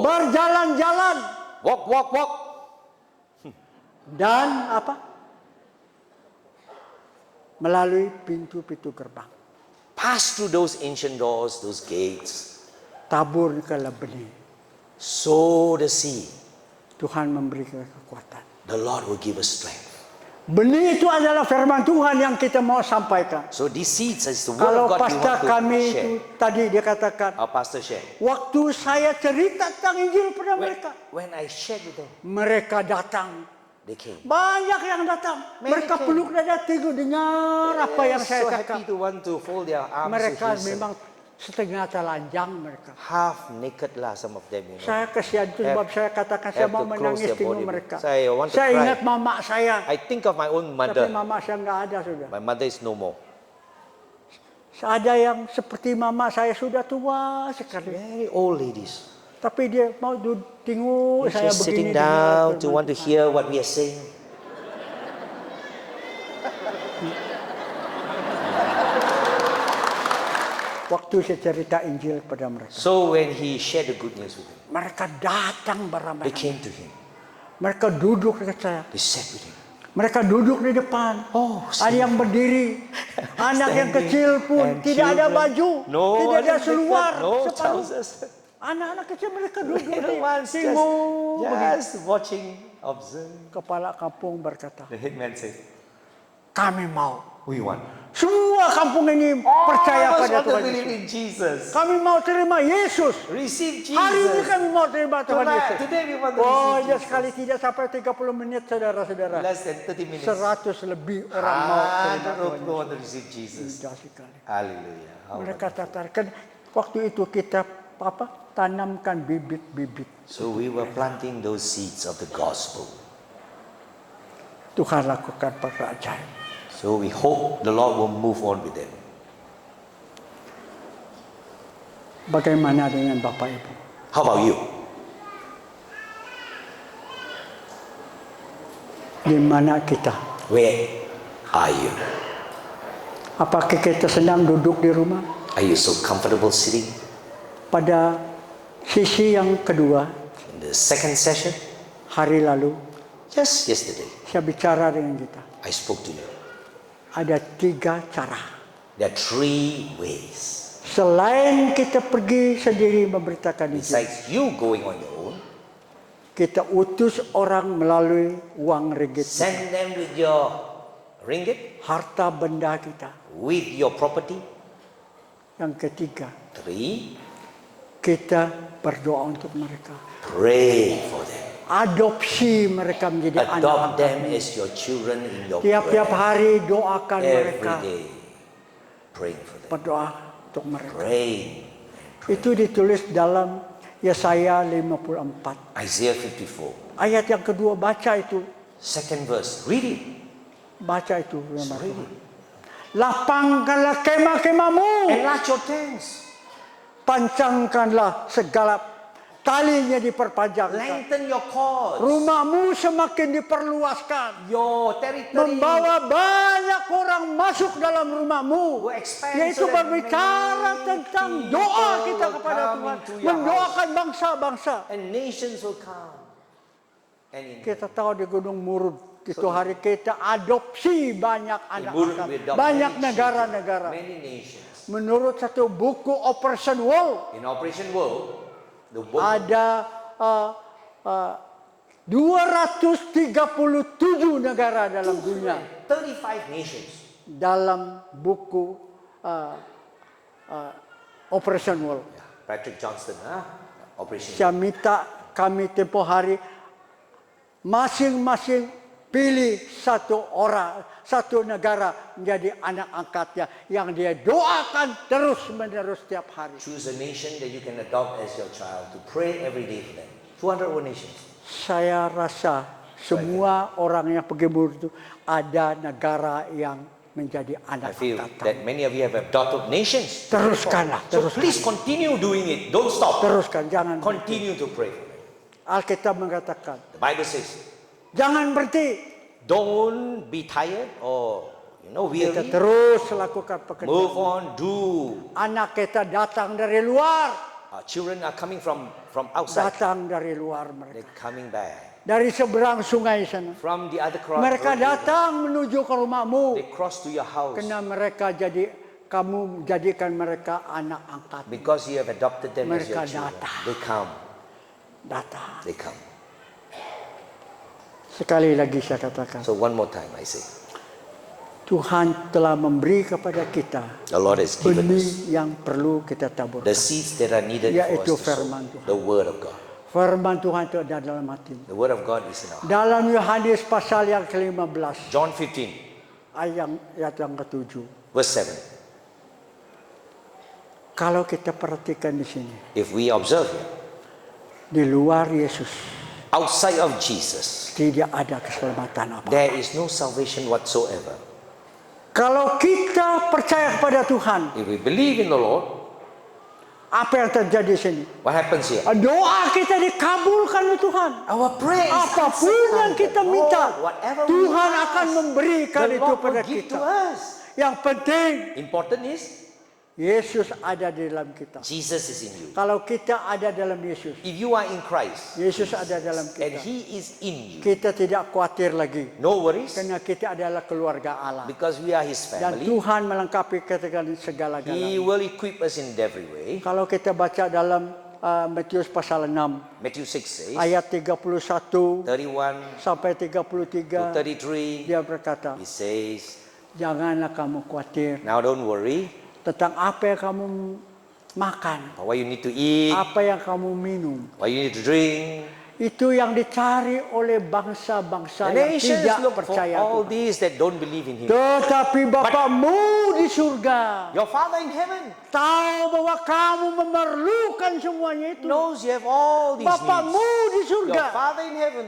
berjalan-jalan, Walk, walk, walk. dan apa? Melalui pintu-pintu gerbang. Pass through those ancient doors, those gates. Tabur ke benih. Sow the seed. Tuhan memberi kita kekuatan. The Lord will give us strength. Benih itu adalah firman Tuhan yang kita mau sampaikan. So these seeds is the word Kalau of God we pastor want kami to itu share. tadi dia katakan, Our pastor shared. waktu saya cerita tentang Injil pada mereka, When I shared with them, mereka datang. they came. Banyak yang datang. Mereka came. peluk dada tiga dengar apa yang saya so cakap. happy to want to fold their arms Mereka to listen. memang setengah telanjang mereka. Half naked lah some of them, you know. Saya kasihan itu sebab saya katakan saya have mau to close menangis their tengok body. mereka. Saya want to Saya cry. ingat mama saya. I think of my own Tapi mother. mama saya nggak ada sudah. My mother is no more. Ada yang seperti mama saya sudah tua sekali. Very old ladies. Tapi dia mau tengok They're saya just begini. sitting dengar down to firman want to Tuhan. hear what we are saying. Waktu saya cerita Injil kepada mereka, So when he shared the good news with them, mereka datang they beramai-ramai. came to him. Mereka duduk dekat saya. They sat with him. Mereka duduk di depan. Oh, Ada yang berdiri. Anak yang Standing. kecil pun And tidak ada children. baju, No tidak ada naked, seluar, no separuh. trousers. Anak-anak kecil mereka duduk Little ones tengok. just watching, observing. Kepala kampung berkata, The headman said, kami mau. who you want? Semua kampung ini percaya All of us pada want to Tuhan believe Yesus. in Jesus. Kami mau terima Yesus. Receive Jesus. Hari ini kami mau terima Tuhan Yesus. Today we want to Oh, receive ya Jesus. sekali tidak sampai 30 menit saudara-saudara. Less than 30 minutes. 100 lebih orang mau terima 100 Tuhan people Yesus. want to receive Jesus. Indah sekali. Hallelujah. How Mereka wonderful. tatarkan waktu itu kita tanamkan bibit-bibit. So we were planting those seeds of the gospel. Tuhan lakukan perkara ajaib. So we hope the Lord will move on with them. Bagaimana dengan Bapak Ibu? How about you? Di mana kita? Where are you? Apakah kita sedang duduk di rumah? Are you so comfortable sitting? Pada sisi yang kedua, In the second session, hari lalu, just yesterday, saya bicara dengan kita. I spoke to you. Ada 3 cara. There are 3 ways. Selain kita pergi sendiri memberitakan Injil, Besides you going on your own, kita utus orang melalui uang ringgit, send them with your ringgit, harta benda kita. with your property. Yang ketiga, 3, kita berdoa untuk mereka. pray for them. Adopsi mereka menjadi Adopt anak-anak. them as your children in your Tiap-tiap prayer. hari doakan Every mereka. day, praying for them. Berdoa untuk mereka. Praying. Itu ditulis dalam Yesaya 54. Isaiah 54. Ayat yang kedua, baca itu. Second verse. Read it. Baca itu. firman Read Tuhan. it. Lapangkanlah kemah-kemahmu. Enlarge your tents. Pancangkanlah segala talinya diperpanjangkan. Lengthen your cords. Rumahmu semakin diperluaskan. Your territory Membawa banyak orang masuk dalam rumahmu. will expand. Yaitu so that berbicara many tentang people doa kita will kepada come Tuhan. into your Mendoakan bangsa-bangsa. house. And nations will come. And in Kita tahu di Gunung Murud itu hari kita adopsi banyak Murud, anak-anak. we adopt Banyak many negara-negara. children, many nations. Menurut satu buku Operation Wall, In Operation World, the world ada 237 negara dalam dunia. 35 nations. Dalam buku Operation Wall. Patrick Johnston, Operation Saya minta kami tempoh hari masing-masing pilih satu orang, satu negara menjadi anak angkatnya yang dia doakan terus-menerus setiap hari. Choose a nation that you can adopt as your child to pray every day for them. 201 nations. Saya rasa semua orang yang pergi Murud itu ada negara yang menjadi I anak feel angkatan. that many of you have adopted nations. Teruskanlah, So teruskan. please continue doing it. Don't stop. Teruskan, jangan berhenti. Continue to pray for them. Alkitab mengatakan, The Bible says, jangan berhenti. don't be tired or Kita weary. terus lakukan Move pekerjaan. on, do. Anak kita datang dari luar, Our children are coming from outside. datang dari luar mereka. They're coming back. Dari seberang sungai sana. From the other cross. Mereka datang menuju ke rumahmu. They cross to your house. Karena mereka kamu jadikan mereka anak angkat. Because you have adopted them as Mereka your children. datang. They come. Datang. They come. Sekali lagi saya katakan. So one more time I say, Tuhan telah memberi kepada kita the Lord has given us benih yang perlu kita tabur. the seeds that are needed for Yaitu us to sow. firman Tuhan. The word of God. Firman Tuhan itu ada dalam hatimu. The word of God is in our heart. Dalam Yohanes pasal yang ke-15, John 15, ayat yang ke-7. verse 7. Kalau kita perhatikan di sini, If we observe here, di luar Yesus outside of Jesus, tidak ada keselamatan apa. there is no salvation whatsoever. Kalau kita percaya kepada Tuhan, If we believe in the Lord, apa yang terjadi di sini? what happens here? Doa kita dikabulkan oleh Tuhan. Our prayer is Apapun answered yang by kita the minta, Lord. Whatever we Tuhan ask, akan memberikan the itu Lord pada will give kita. to us. Yang penting Important is Yesus ada di dalam kita. Jesus is in you. Kalau kita ada dalam Yesus, If you are in Christ Yesus ada dalam and kita, He is in you, kita tidak khawatir lagi. no worries, Karena kita adalah keluarga Allah. because we are His Dan family. Tuhan melengkapi kita dengan He segala-galanya. will equip us in every way. Kalau kita baca dalam Matius pasal 6, Matthew 6 says, ayat 31 31 sampai to 33, 33, dia berkata, He says, janganlah kamu khawatir now don't worry tentang apa yang kamu makan, about what you need to eat, apa yang kamu minum. what you need to drink. Itu yang dicari oleh The bangsa-bangsa yang nations tidak look for percaya all Tuhan. these that don't believe in Him. Tetapi Bapamu di surga Your Father in heaven tahu bahwa kamu memerlukan semuanya itu. knows you have all these Bapamu needs. di Your surga Father in heaven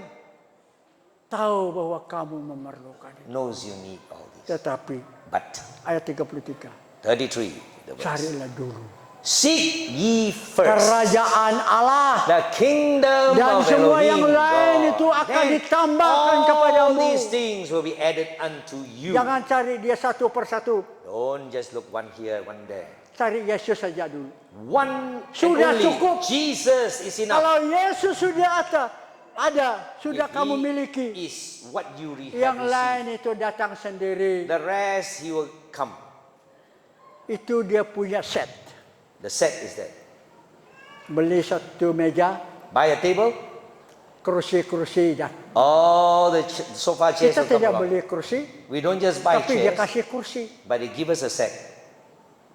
tahu bahwa kamu memerlukan itu. knows you need all these. Tetapi But ayat 33, 33, the verse. carilah dulu Seek ye first kerajaan Allah, the kingdom dan of semua yang Elohim lain God. itu akan Then ditambahkan all kepadamu. these things will be added unto you. Jangan cari dia satu persatu. Don't just look one here, one there. Cari Yesus saja dulu. One and Sudah only cukup. Jesus is enough. Kalau Yesus sudah ada, sudah If kamu He miliki. is what you Yang have lain received. itu datang sendiri. The rest He will come. Itu dia punya set. The set is that. Beli satu meja, Buy a table. kursi-kursi dan All the sofa chairs kita will come tidak along. beli kursi, We don't just buy tapi dia chairs, kasih kursi. but they give us a set.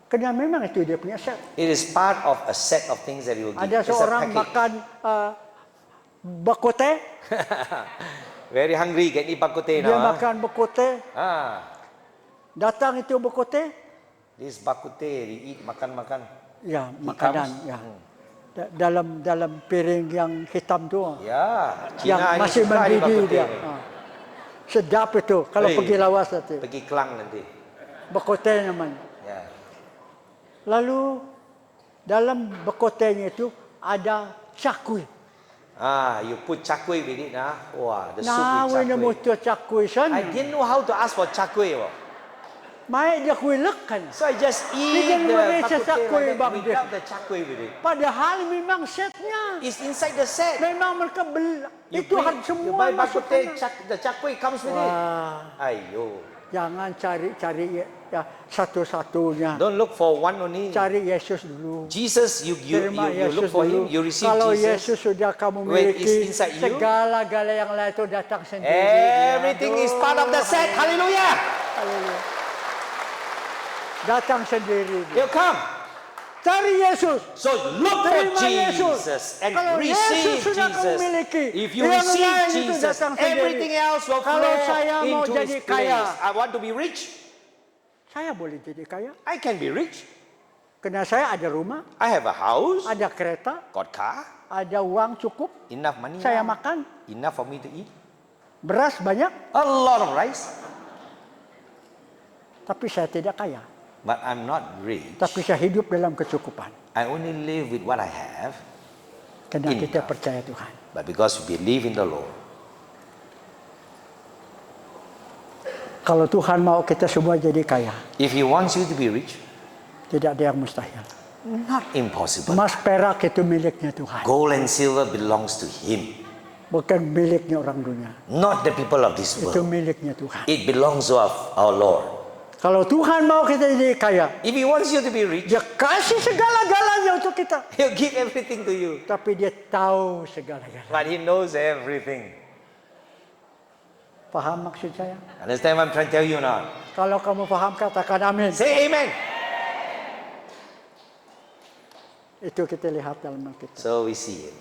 Karena memang itu dia punya set. It is part of a set of things that He will give. Ada It's a seorang package. makan bakote, Very hungry, can eat bakute dia now. Huh? makan bakote, datang itu bakote, This bakute, they eat makan. ya He makanan, comes. ya. Dalam piring yang hitam tu. Ya, Yang Cina ini masih suka ni mendidih bakute dia. ni. Sedap itu kalau Hey. pergi lawas nanti. Pergi Kelang nanti. Bakote namanya. Ya. Lalu dalam bakotenya itu ada cakui. You put chakwe with it, nah. Wah, the soup Nawe na mo with ito cakui san. chakwe. I didn't know how to ask for chakwe. May dia kuilakan. So I just eat Bigyan the mo rin siya bakute chakwe, like that Bang without Jeff. the chakwe with it. Padahal memang setnya. It's inside the set. Memang mereka beli. You Itu bring- semua you buy masuk bakute, sana. the chakwe comes with it. Wah, Ayo. jangan cari ya satu-satunya. Don't look for one only. Cari Yesus dulu. Jesus, you Terima look Yesus for dulu. Him, you receive Kalau Jesus. Yesus sudah kamu When it's miliki, inside you, segala-gala yang lain itu datang sendiri. Everything is part of the set. Hallelujah. Haleluya. Datang sendiri. He'll come. Cari Yesus. So look for Terima Yesus. Jesus and Kalau receive Yesus sudah kamu Jesus. miliki, If you yang receive lain itu Jesus, datang sendiri. everything else will Kalau flow saya mau into jadi His kaya, place. I want to be rich. saya boleh jadi kaya. I can be rich. Karena saya ada rumah, I have a house, ada kereta, got car, ada uang cukup, enough money, saya now, makan, enough for me to eat, beras banyak, a lot of rice. tapi saya tidak kaya. But I'm not rich. Tapi saya hidup dalam kecukupan. I only live with what I have. Karena kita Enough. percaya Tuhan. But because we believe in the Lord. Kalau Tuhan mau kita semua jadi kaya, If He wants you to be rich, tidak ada yang mustahil. not impossible. Emas perak itu miliknya Tuhan, Gold and silver belongs to Him, bukan miliknya orang dunia. not the people of this Itu world. miliknya Tuhan. It belongs to our Lord. Kalau Tuhan mau kita jadi kaya, If He wants you to be rich, Dia kasih segala-galanya untuk kita. He'll give everything to you. Tapi Dia tahu segala-galanya. But He knows everything. Paham maksud saya? Understand what I'm trying to tell you now? Kalau kamu paham, katakan amin. Say amen. Itu kita lihat dalam Alkitab. So we see it.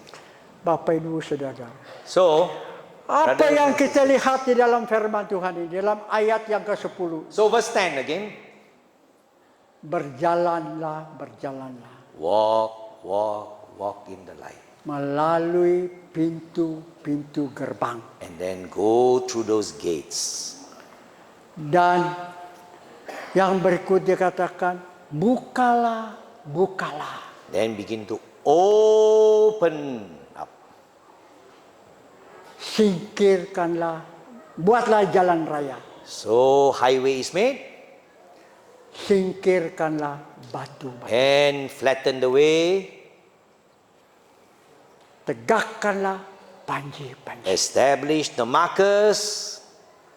Bapak Ibu Saudara. So, Apa brothers yang and kita lihat di dalam firman Tuhan ini, dalam ayat yang ke-10. so verse 10 again. Berjalanlah, berjalanlah. Walk, walk, walk in the light. Melalui pintu-pintu gerbang. And then go through those gates. Dan yang berikut dikatakan, bukalah, bukalah. Then begin to open up. Singkirkanlah, buatlah jalan raya. So highway is made. singkirkanlah batu-batu. and flatten the way, Tegakkanlah panji-panji. establish the markers,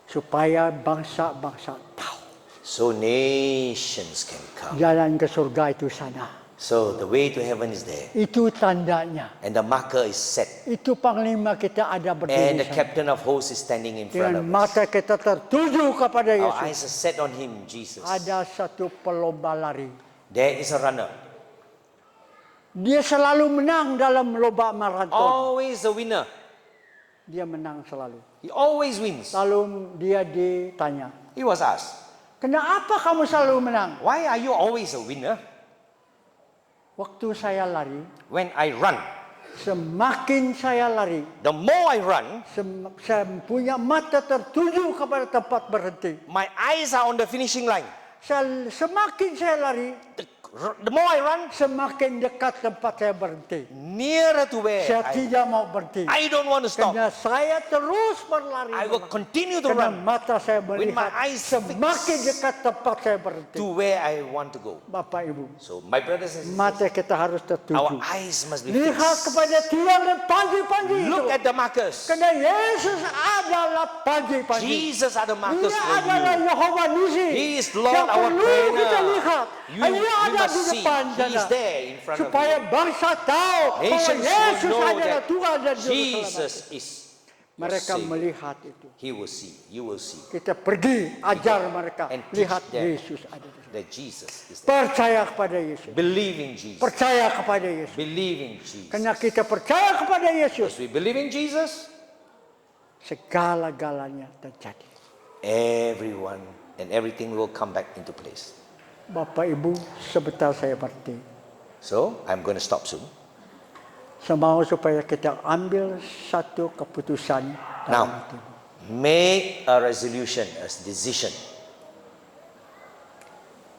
Supaya bangsa-bangsa tahu so nations can come. jalan ke surga itu sana. So the way to heaven is there, Itu tandanya. and the marker is set, Itu panglima kita ada and berdiri the sana. captain of hosts is standing in front Dengan of us. mata kita tertuju kepada Our Yesus. eyes are set on Him, Jesus. Ada satu pelomba lari. There is a runner, Dia selalu menang dalam lomba maraton. always a winner. Dia menang selalu. He always wins. Lalu dia ditanya, He was asked, kenapa kamu selalu menang? why are you always a winner? Waktu saya lari, When I run, semakin saya lari, the more I run, saya punya mata tertuju kepada tempat berhenti. my eyes are on the finishing line. Semakin saya lari, The more I run, semakin dekat tempat saya berhenti. nearer to where Saya tidak mau berhenti. I don't want to stop. Karena saya terus berlari. I will continue to Karena run mata saya with my melihat eyes semakin fixed dekat tempat saya berhenti. to where I want to go. Bapak Ibu, So my brothers and sisters, mata kita harus our tertuju. eyes must be Lihat fixed. kepada tiang dan panji-panji itu. Look at the markers. Karena Yesus adalah panji-panji. Jesus are the markers Dia for adalah you. Yehova Nisi. He is Lord yang our perlu trainer. kita lihat. You Dia ada must di see. depan He is sana. there in front of Supaya you. bangsa tahu bahwa Nations Yesus will know adalah that Tuhan dan Juru Selamat. Jesus is your Mereka Savior. melihat itu. He will see. You will see Kita pergi ajar mereka. and teach Lihat them. Yesus ada di sana. that Jesus is there. Percaya kepada Yesus. Believe in Jesus. Percaya kepada Yesus. Believe in Jesus. Karena kita percaya kepada Yesus, As we believe in Jesus, segala-galanya terjadi. everyone and everything will come back into place. Bapak Ibu, sebentar saya berhenti. So, I'm going to stop soon. Saya mau supaya kita ambil satu keputusan dalam Now, hati. make a resolution, a decision.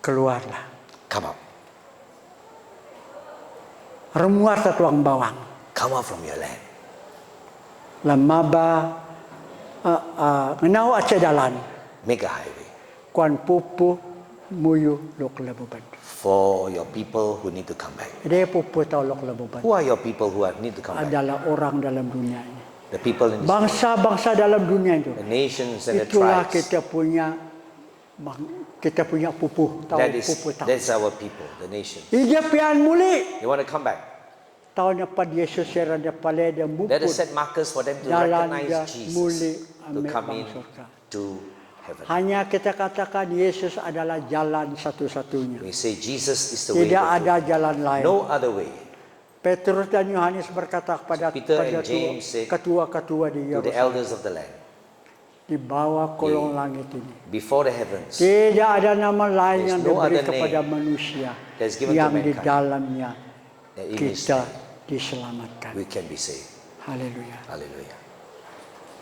Keluarlah. Come out. Remuar tatuang bawang. Come out from your land. Lamaba ngenau aca dalan. Make a highway Kuan pupu muyu lok lebuban. for your people who need to come back. Dia pupu tahu lok lebuban. Who are your people who need to come back? Adalah orang dalam dunia ini. The people in this Bangsa-bangsa dalam dunia itu. the nations and the Itulah tribes. kita punya pupu tahu pupu tahu. That's our people, the nations. Ija pian muli. They want to come back. Tahun depan Yesus serada pale dia Let us bukut set markers for them to jalan dia recognize muli Jesus, to ambil come bang in surga. to heaven. Hanya kita katakan Yesus adalah jalan satu-satunya. We say Jesus is the way. Tidak to ada truth. jalan lain. No other way. Petrus dan Yohanes berkata kepada Peter and James said ketua-ketua di To the Yerusalem elders of the land, di bawah kolong langit ini. before the heavens, Tidak ada nama lain There's yang no diberi other kepada name manusia that's given to yang di mankind. dalamnya that in His kita name diselamatkan. we can be saved. Haleluya. Hallelujah.